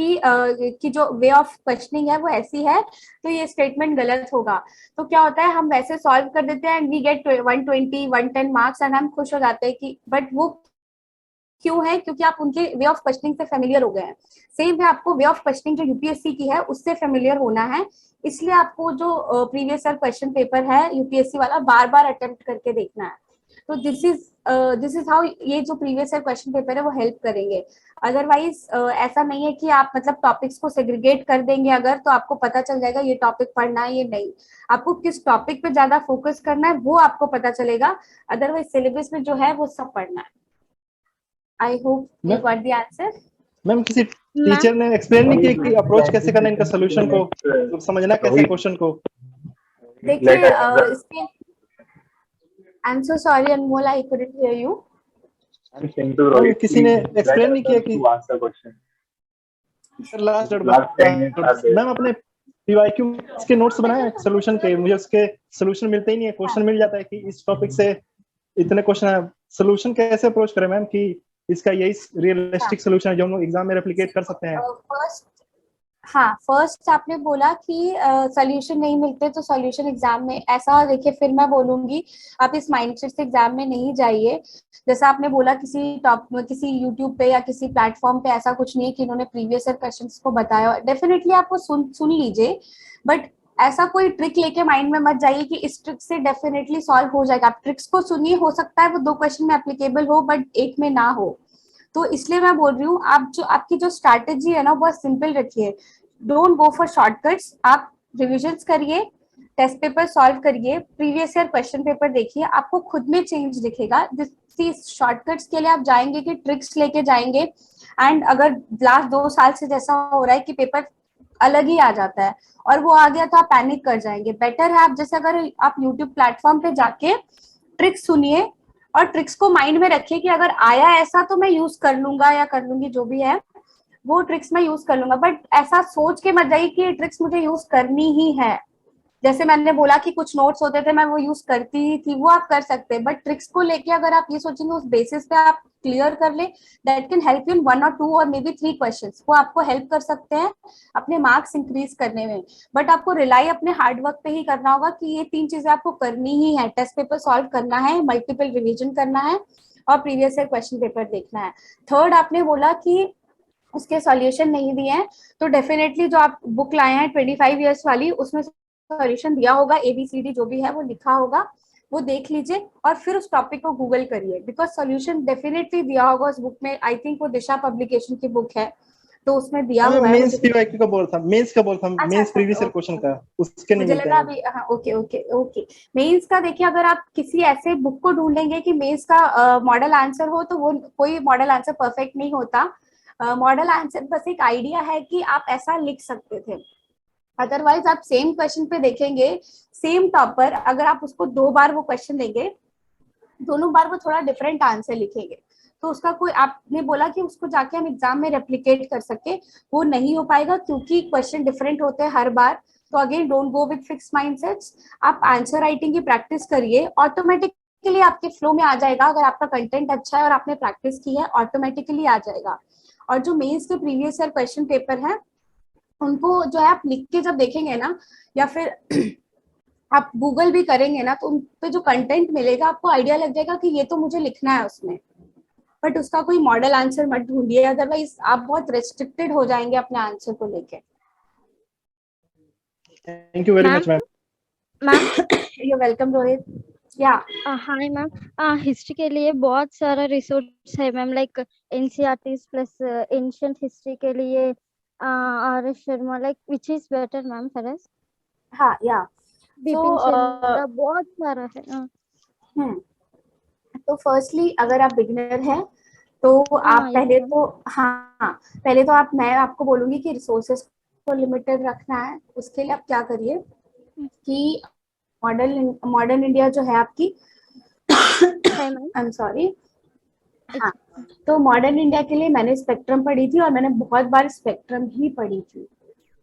की जो वे ऑफ क्वेश्चनिंग है वो ऐसी है, तो ये स्टेटमेंट गलत होगा। तो क्या होता है, हम वैसे सॉल्व कर देते हैं and we get 120 110 marks and हम खुश हो जाते हैं कि, बट वो क्यों है, क्योंकि आप उनके वे ऑफ क्वेश्चनिंग से फेमिलियर हो गए हैं। सेम वे आपको वे ऑफ क्वेश्चनिंग जो यूपीएससी की है उससे फेमिलियर होना है। इसलिए आपको जो प्रीवियस ईयर क्वेश्चन पेपर है यूपीएससी वाला बार बार अटेम्प्ट करके देखना है। तो दिस इज हाउ ये जो प्रीवियस ईयर क्वेश्चन पेपर है वो हेल्प करेंगे। अदरवाइज ऐसा नहीं है कि आप मतलब टॉपिक्स को सेग्रीगेट कर देंगे अगर, तो आपको पता चल जाएगा ये टॉपिक पढ़ना है ये नहीं। आपको किस टॉपिक पे ज्यादा फोकस करना है वो आपको पता चलेगा। अदरवाइज सिलेबस में जो है वो सब पढ़ना है। I hope you got the answer. Ma'am किसी टीचर ने एक्सप्लेन नहीं किया कि अप्रोच कैसे करना इनका सोल्यूशन को, तो समझना कैसे क्वेश्चन को। देखिए इसके, I am so sorry Anmol, I couldn't hear you. किसी ने एक्सप्लेन नहीं किया कि लास्ट मैम अपने पीवाईक्यू के नोट्स बनाए सोल्यूशन के, मुझे उसके सोल्यूशन मिलते ही नहीं है। क्वेश्चन मिल जाता है कि इस टॉपिक से इतने क्वेश्चन है, सोल्यूशन कैसे अप्रोच करें मैम कि इसका यही रियलिस्टिक सोल्यूशन है जो हम लोग एग्जाम में रेप्लिकेट कर सकते हैं। फर्स्ट आपने बोला कि सोल्यूशन नहीं मिलते तो सोल्यूशन एग्जाम में, ऐसा देखिए फिर मैं बोलूंगी आप इस माइंडसेट से एग्जाम में नहीं जाइए। जैसा आपने बोला किसी यूट्यूब पे या किसी प्लेटफॉर्म पे ऐसा कुछ नहीं है कि इन्होंने प्रीवियस ईयर क्वेश्चंस को बताया। डेफिनेटली आप वो सुन लीजिए, बट ऐसा कोई ट्रिक लेके माइंड में मत जाइए कि इस ट्रिक से डेफिनेटली सॉल्व हो जाएगा। आप ट्रिक्स को सुनिए, हो सकता है वो 2 क्वेश्चन में एप्लीकेबल हो बट एक में ना हो। तो इसलिए मैं बोल रही हूँ आप जो आपकी जो स्ट्रैटेजी है ना बहुत सिंपल रखिए। Don't go for shortcuts. आप रिविजन्स करिए, टेस्ट पेपर सॉल्व करिए, प्रीवियस ईयर क्वेश्चन पेपर देखिए, आपको खुद में चेंज दिखेगा। शॉर्टकट्स के लिए आप जाएंगे कि ट्रिक्स लेके जाएंगे एंड अगर लास्ट 2 साल से जैसा हो रहा है कि पेपर अलग ही आ जाता है और वो आ गया तो आप पैनिक कर जाएंगे। बेटर है आप जैसे अगर आप यूट्यूब प्लेटफॉर्म पे जाके ट्रिक्स सुनिए और ट्रिक्स को माइंड में रखिए कि अगर आया ऐसा तो मैं यूज कर लूंगा या कर लूंगी, जो भी है वो ट्रिक्स मैं यूज कर लूंगा। बट ऐसा सोच के मत जाइए कि ये ट्रिक्स मुझे यूज करनी ही है। जैसे मैंने बोला कि कुछ नोट्स होते थे मैं वो यूज करती ही थी, वो आप कर सकते हैं, बट ट्रिक्स को लेके अगर आप ये सोचेंगे उस बेसिस पे आप क्लियर कर ले, that can help you in 1 और 2 और मे बी 3 क्वेश्चंस। वो आपको हेल्प कर सकते हैं अपने मार्क्स इंक्रीज करने में। बट आपको रिलाई अपने हार्ड वर्क पे ही करना होगा कि ये 3 चीजें आपको करनी ही है। टेस्ट पेपर सॉल्व करना है, मल्टीपल रिविजन करना है और प्रीवियस ईयर क्वेश्चन पेपर देखना है। थर्ड आपने बोला कि उसके सॉल्यूशन नहीं दिए हैं, तो डेफिनेटली जो आप बुक लाए हैं 25 ईयर्स वाली, उसमें सॉल्यूशन दिया होगा, ABCD जो भी है वो लिखा होगा। वो देख लीजिए और फिर उस टॉपिक को गूगल करिए, बिकॉज सोल्यूशन डेफिनेटली दिया होगा उस बुक में। आई थिंक वो दिशा पब्लिकेशन की बुक है, तो उसमें दिया मैं हुआ है। मेंस पीवाईक्यू का बोल था, मेंस का बोल था, अच्छा मेंस अच्छा previous year okay question okay, का, उसके नहीं मुझे मिलते लगा हैं। अभी, हाँ ओके ओके ओके। मेंस का देखिए, अगर आप किसी ऐसे बुक को ढूंढेंगे कि मेंस का मॉडल आंसर हो, तो वो कोई मॉडल आंसर परफेक्ट नहीं होता। मॉडल आंसर बस एक आइडिया है कि आप ऐसा लिख सकते थे। अदरवाइज आप सेम क्वेश्चन पे देखेंगे, सेम टॉपर, अगर आप उसको 2 बार वो क्वेश्चन देंगे, दोनों बार वो थोड़ा डिफरेंट आंसर लिखेंगे। तो उसका कोई, आपने बोला कि उसको जाके हम एग्जाम में रेप्लिकेट कर सके, वो नहीं हो पाएगा क्योंकि क्वेश्चन डिफरेंट होते हैं हर बार। तो again don't go with fix mindsets, आप आंसर राइटिंग की प्रैक्टिस करिए, ऑटोमेटिकली आपके फ्लो में आ जाएगा। अगर आपका कंटेंट अच्छा है और आपने प्रैक्टिस की है, ऑटोमेटिकली आ जाएगा। और जो मेंस के प्रीवियस ईयर क्वेश्चन पेपर है, उनको जो है आप लिख के जब देखेंगे ना, या फिर आप गूगल भी करेंगे ना, तो उन पे जो कंटेंट मिलेगा आपको आइडिया लग जाएगा कि ये तो मुझे लिखना है उसमें। बट उसका कोई मॉडल आंसर मत ढूंढिए, अदरवाइज आप बहुत रेस्ट्रिक्टेड हो जाएंगे अपने आंसर को लेके। Thank you very ma'am much ma'am. Ma'am you welcome Rohit. या हाय मैम, हिस्ट्री के लिए बहुत सारा रिसोर्स है ma'am, like NCERT plus ancient history के लिए R S Sharma, like which is better ma'am for us? हाँ या बिपिन सो चंद्र, बहुत सारा है। तो फर्स्टली अगर आप बिगिनर हैं, तो आप यस पहले मैम। तो, हाँ पहले तो मैं आपको बोलूंगी कि रिसोर्सेज को लिमिटेड रखना है। उसके लिए आप क्या करिए कि मॉडर्न इंडिया जो है आपकी, है मैम। आई एम सॉरी, हाँ, तो मॉडर्न इंडिया के लिए मैंने स्पेक्ट्रम पढ़ी थी, और मैंने बहुत बार स्पेक्ट्रम ही पढ़ी थी।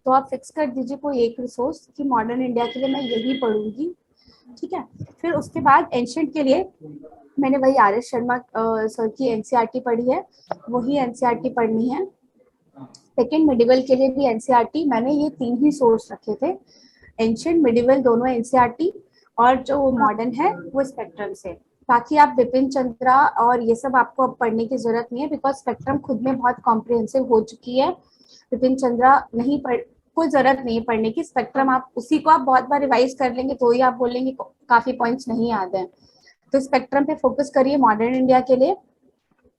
तो आप फिक्स कर दीजिए कोई एक रिसोर्स कि मॉडर्न इंडिया के लिए मैं यही पढ़ूंगी, ठीक है। फिर उसके बाद एंशिएंट के लिए मैंने वही आर एस शर्मा सर की एनसीईआरटी पढ़ी है, वही एनसीईआरटी पढ़नी है। सेकेंड मिडिवल के लिए भी एनसीईआरटी, मैंने ये 3 ही सोर्स रखे थे, एंशिएंट मिडिवल दोनों एनसीईआरटी, और जो मॉडर्न है वो स्पेक्ट्रम से। बाकी आप बिपिन चंद्रा और ये सब आपको अब पढ़ने की जरूरत नहीं है, बिकॉज स्पेक्ट्रम खुद में बहुत कॉम्प्रिहेंसिव हो चुकी है। बिपिन चंद्रा नहीं पढ़, कोई जरूरत नहीं है पढ़ने की। स्पेक्ट्रम आप उसी को आप बहुत बार रिवाइज कर लेंगे तो ही आप बोलेंगे काफी पॉइंट्स नहीं याद है। तो स्पेक्ट्रम पे फोकस करिए मॉडर्न इंडिया के लिए।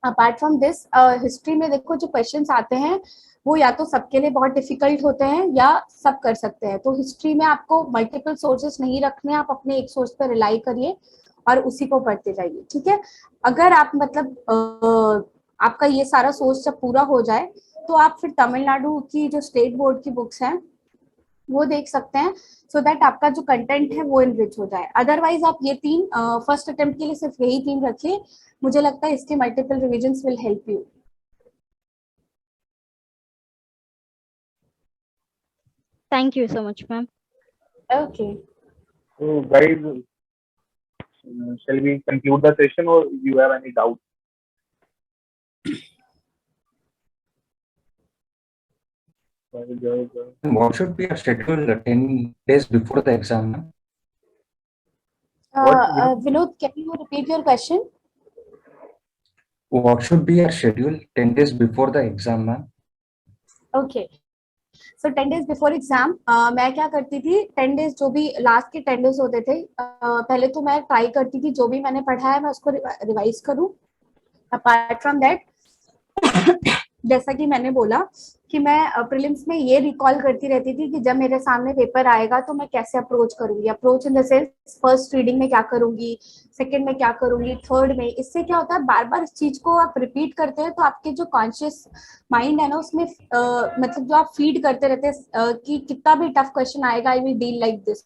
अपार्ट फ्रॉम दिस, हिस्ट्री में देखो जो क्वेश्चंस आते हैं वो या तो सबके लिए बहुत डिफिकल्ट होते हैं या सब कर सकते हैं। तो हिस्ट्री में आपको मल्टीपल सोर्सेस नहीं रखने, आप अपने एक सोर्स पर रिलाई करिए और उसी को पढ़ते जाइए, ठीक है। अगर आप मतलब आपका ये सारा सोर्स जब पूरा हो जाए, तो आप फिर तमिलनाडु की जो स्टेट बोर्ड की बुक्स हैं वो देख सकते हैं, सो दैट आपका जो कंटेंट है वो इनरिच हो जाए। अदरवाइज आप ये 3 फर्स्ट अटेम्प्ट के लिए सिर्फ यही 3 रखिए, मुझे लगता है इसके multiple revisions will help you. Thank you so much ma'am. Okay, So, guys, shall we conclude the session or you have any doubt? What should be a schedule 10 days before the exam? Ma'am? What? Vinod, can you repeat your question? What should be a schedule 10 days before the exam, ma'am? Okay, so 10 days before exam मैं क्या करती थी, 10 days जो भी last के 10 days होते थे, पहले तो मैं ट्राई करती थी जो भी मैंने पढ़ा है मैं उसको रिवाइज करूं। अपार्ट फ्रॉम दैट, जैसा कि मैंने बोला कि मैं प्रीलिम्स में ये रिकॉल करती रहती थी कि जब मेरे सामने पेपर आएगा तो मैं कैसे अप्रोच करूंगी। Approach in the sense first reading में क्या करूंगी, सेकंड में क्या करूंगी, थर्ड में। इससे क्या होता है, बार बार इस चीज को आप रिपीट करते हैं तो आपके जो कॉन्शियस माइंड है ना उसमें मतलब जो आप फीड करते रहते हैं कि कितना भी टफ क्वेश्चन आएगा I will deal like this,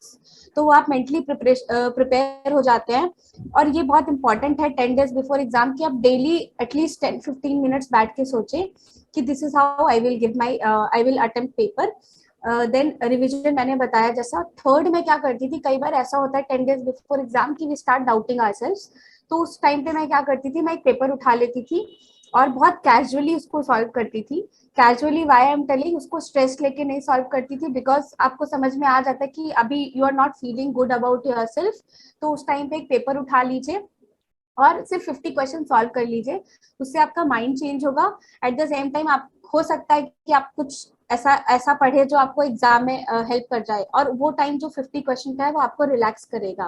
तो वो आप मेंटली प्रिपेयर हो जाते हैं। और ये बहुत इंपॉर्टेंट है 10 डेज बिफोर एग्जाम कि आप डेली एटलीस्ट 10-15 मिनट्स बैठ के सोचें कि this is how I will give my I will attempt paper. Then revision मैंने बताया जैसा। थर्ड में क्या करती थी, कई बार ऐसा होता है 10 डेज बिफोर एग्जाम की वी स्टार्ट डाउटिंग आवरसेल्व्स, तो उस टाइम पे मैं क्या करती थी, मैं एक पेपर उठा लेती थी और बहुत कैजुअली उसको सॉल्व करती थी। Casually why I am telling, उसको स्ट्रेस लेके नहीं सॉल्व करती थी, बिकॉज आपको समझ में आ जाता है कि अभी you are not feeling good about yourself, तो उस टाइम पे एक पेपर उठा लीजिए और सिर्फ 50 क्वेश्चन सॉल्व कर लीजिए, उससे आपका माइंड चेंज होगा। एट द सेम टाइम आप हो सकता है कि आप कुछ ऐसा ऐसा पढ़े जो आपको एग्जाम में हेल्प कर जाए, और वो टाइम जो 50 क्वेश्चन का है वो आपको रिलैक्स करेगा।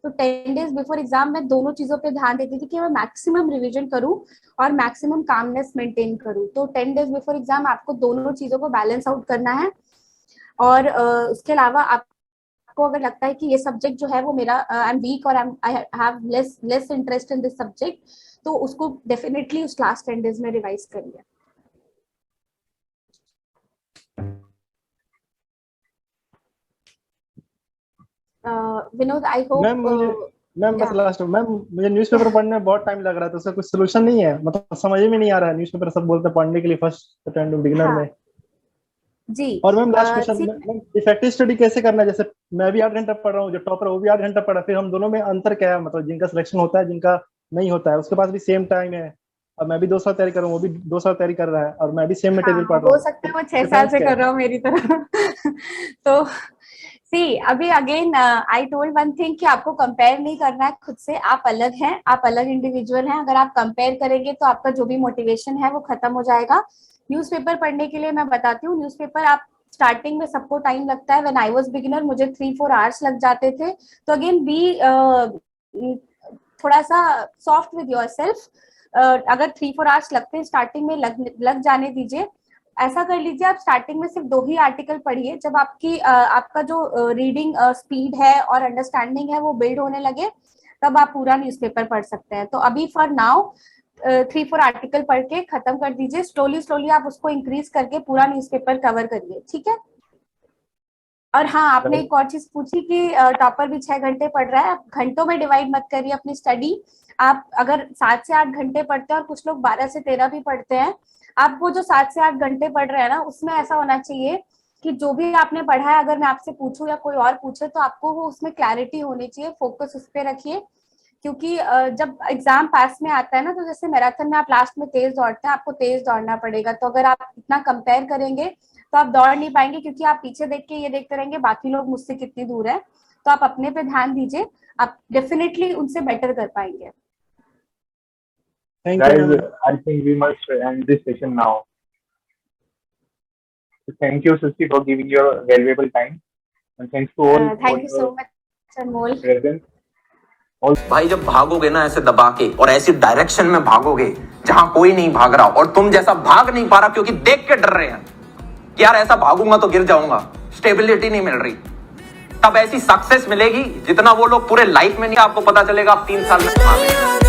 तो 10 डेज बिफोर एग्जाम मैं दोनों चीजों पे ध्यान देती थी कि मैं मैक्सिमम रिवीजन करूं और मैक्सिमम कामनेस मेंटेन करूं। तो 10 डेज बिफोर एग्जाम आपको दोनों चीजों को बैलेंस आउट करना है। और उसके अलावा आपको अगर लगता है कि ये सब्जेक्ट जो है वो मेरा आई एम वीक और I have less interest in this subject, तो उसको डेफिनेटली उस लास्ट 10 डेज में रिवाइज करिए। विनोद, आई होप मैम बस लास्ट मैम, मुझे न्यूज़पेपर पढ़ने में बहुत टाइम लग रहा है, तो उसका कुछ सोल्यूशन नहीं है? मतलब समझ में नहीं आ रहा है, न्यूज़पेपर सब बोलते हैं पढ़ने के लिए फर्स्ट अटेम्प्ट बिगिनर हाँ, में। जी। और ma'am last question, effective study कैसे करना है? जैसे मैं भी 8 घंटा पढ़ रहा हूँ, जो टॉपर है वो भी 8 घंटा पढ़ा, फिर हम दोनों में अंतर क्या है? मतलब जिनका सिलेक्शन होता है, जिनका नहीं होता है, उसके पास भी सेम टाइम है, और मैं भी 2 साल तैयारी कर रहा हूँ, वो भी 2 साल तैयारी कर रहा है, और मैं भी सेम मटेरियल पढ़ रहा हो हूँ। सकता है वो 6 साल से कर रहा हूँ मेरी तरह। तो सी, अभी again I told one thing कि आपको कंपेयर नहीं करना है खुद से। आप अलग हैं, आप अलग इंडिविजुअल हैं। अगर आप कंपेयर करेंगे तो आपका जो भी मोटिवेशन है वो खत्म हो जाएगा। न्यूज़पेपर पढ़ने के लिए मैं बताती हूँ, न्यूज़पेपर आप स्टार्टिंग में सबको टाइम लगता है। व्हेन आई वाज बिगिनर मुझे 3-4 आवर्स लग जाते थे। तो अगेन बी थोड़ा सा सॉफ्ट विद योरसेल्फ। अगर 3-4 आवर्स लगते हैं स्टार्टिंग में, लग जाने दीजिए। ऐसा कर लीजिए, आप स्टार्टिंग में सिर्फ 2 ही आर्टिकल पढ़िए। जब आपका जो रीडिंग स्पीड है और अंडरस्टैंडिंग है वो बिल्ड होने लगे, तब आप पूरा न्यूज़पेपर पढ़ सकते हैं। तो अभी फॉर नाउ 3-4 आर्टिकल पढ़ के खत्म कर दीजिए। स्लोली आप उसको इंक्रीज करके पूरा न्यूज़पेपर कवर करिए, ठीक है? और हाँ, आपने एक और चीज पूछी कि टॉपर भी 6 घंटे पढ़ रहा है। आप घंटों में डिवाइड मत करिए अपनी स्टडी। आप अगर 7 से 8 घंटे पढ़ते हैं और कुछ लोग 12 से 13 भी पढ़ते हैं, आप वो जो 7 से 8 घंटे पढ़ रहे हैं ना, उसमें ऐसा होना चाहिए कि जो भी आपने पढ़ा है, अगर मैं आपसे पूछूं या कोई और पूछे, तो आपको वो उसमें क्लैरिटी होनी चाहिए। फोकस उस पर रखिए, क्योंकि जब एग्जाम पास में आता है ना, तो जैसे मैराथन में आप लास्ट में तेज दौड़ते हैं, आपको तेज दौड़ना पड़ेगा। तो अगर आप इतना कंपेयर करेंगे तो आप दौड़ नहीं पाएंगे, क्योंकि आप पीछे देख के ये देखते रहेंगे बाकी लोग मुझसे कितनी दूर है। तो आप अपने पे ध्यान दीजिए, आप डेफिनेटली उनसे बेटर कर पाएंगे। Guys, I think we must end this session now. So thank you, Sushi, for giving your valuable time, and thanks to all for thank you your so much Anmol. presence. भाई जब भागोगे ना ऐसे दबा के और ऐसी डायरेक्शन में भागोगे जहां कोई नहीं भाग रहा और तुम जैसा भाग नहीं पा रहा क्योंकि देख के डर रहे हैं कि यार ऐसा भागूंगा तो गिर जाऊंगा, स्टेबिलिटी नहीं मिल रही, तब ऐसी सक्सेस मिलेगी जितना वो लोग पूरे लाइफ में नहीं। आपको पता चलेगा आप 3 साल में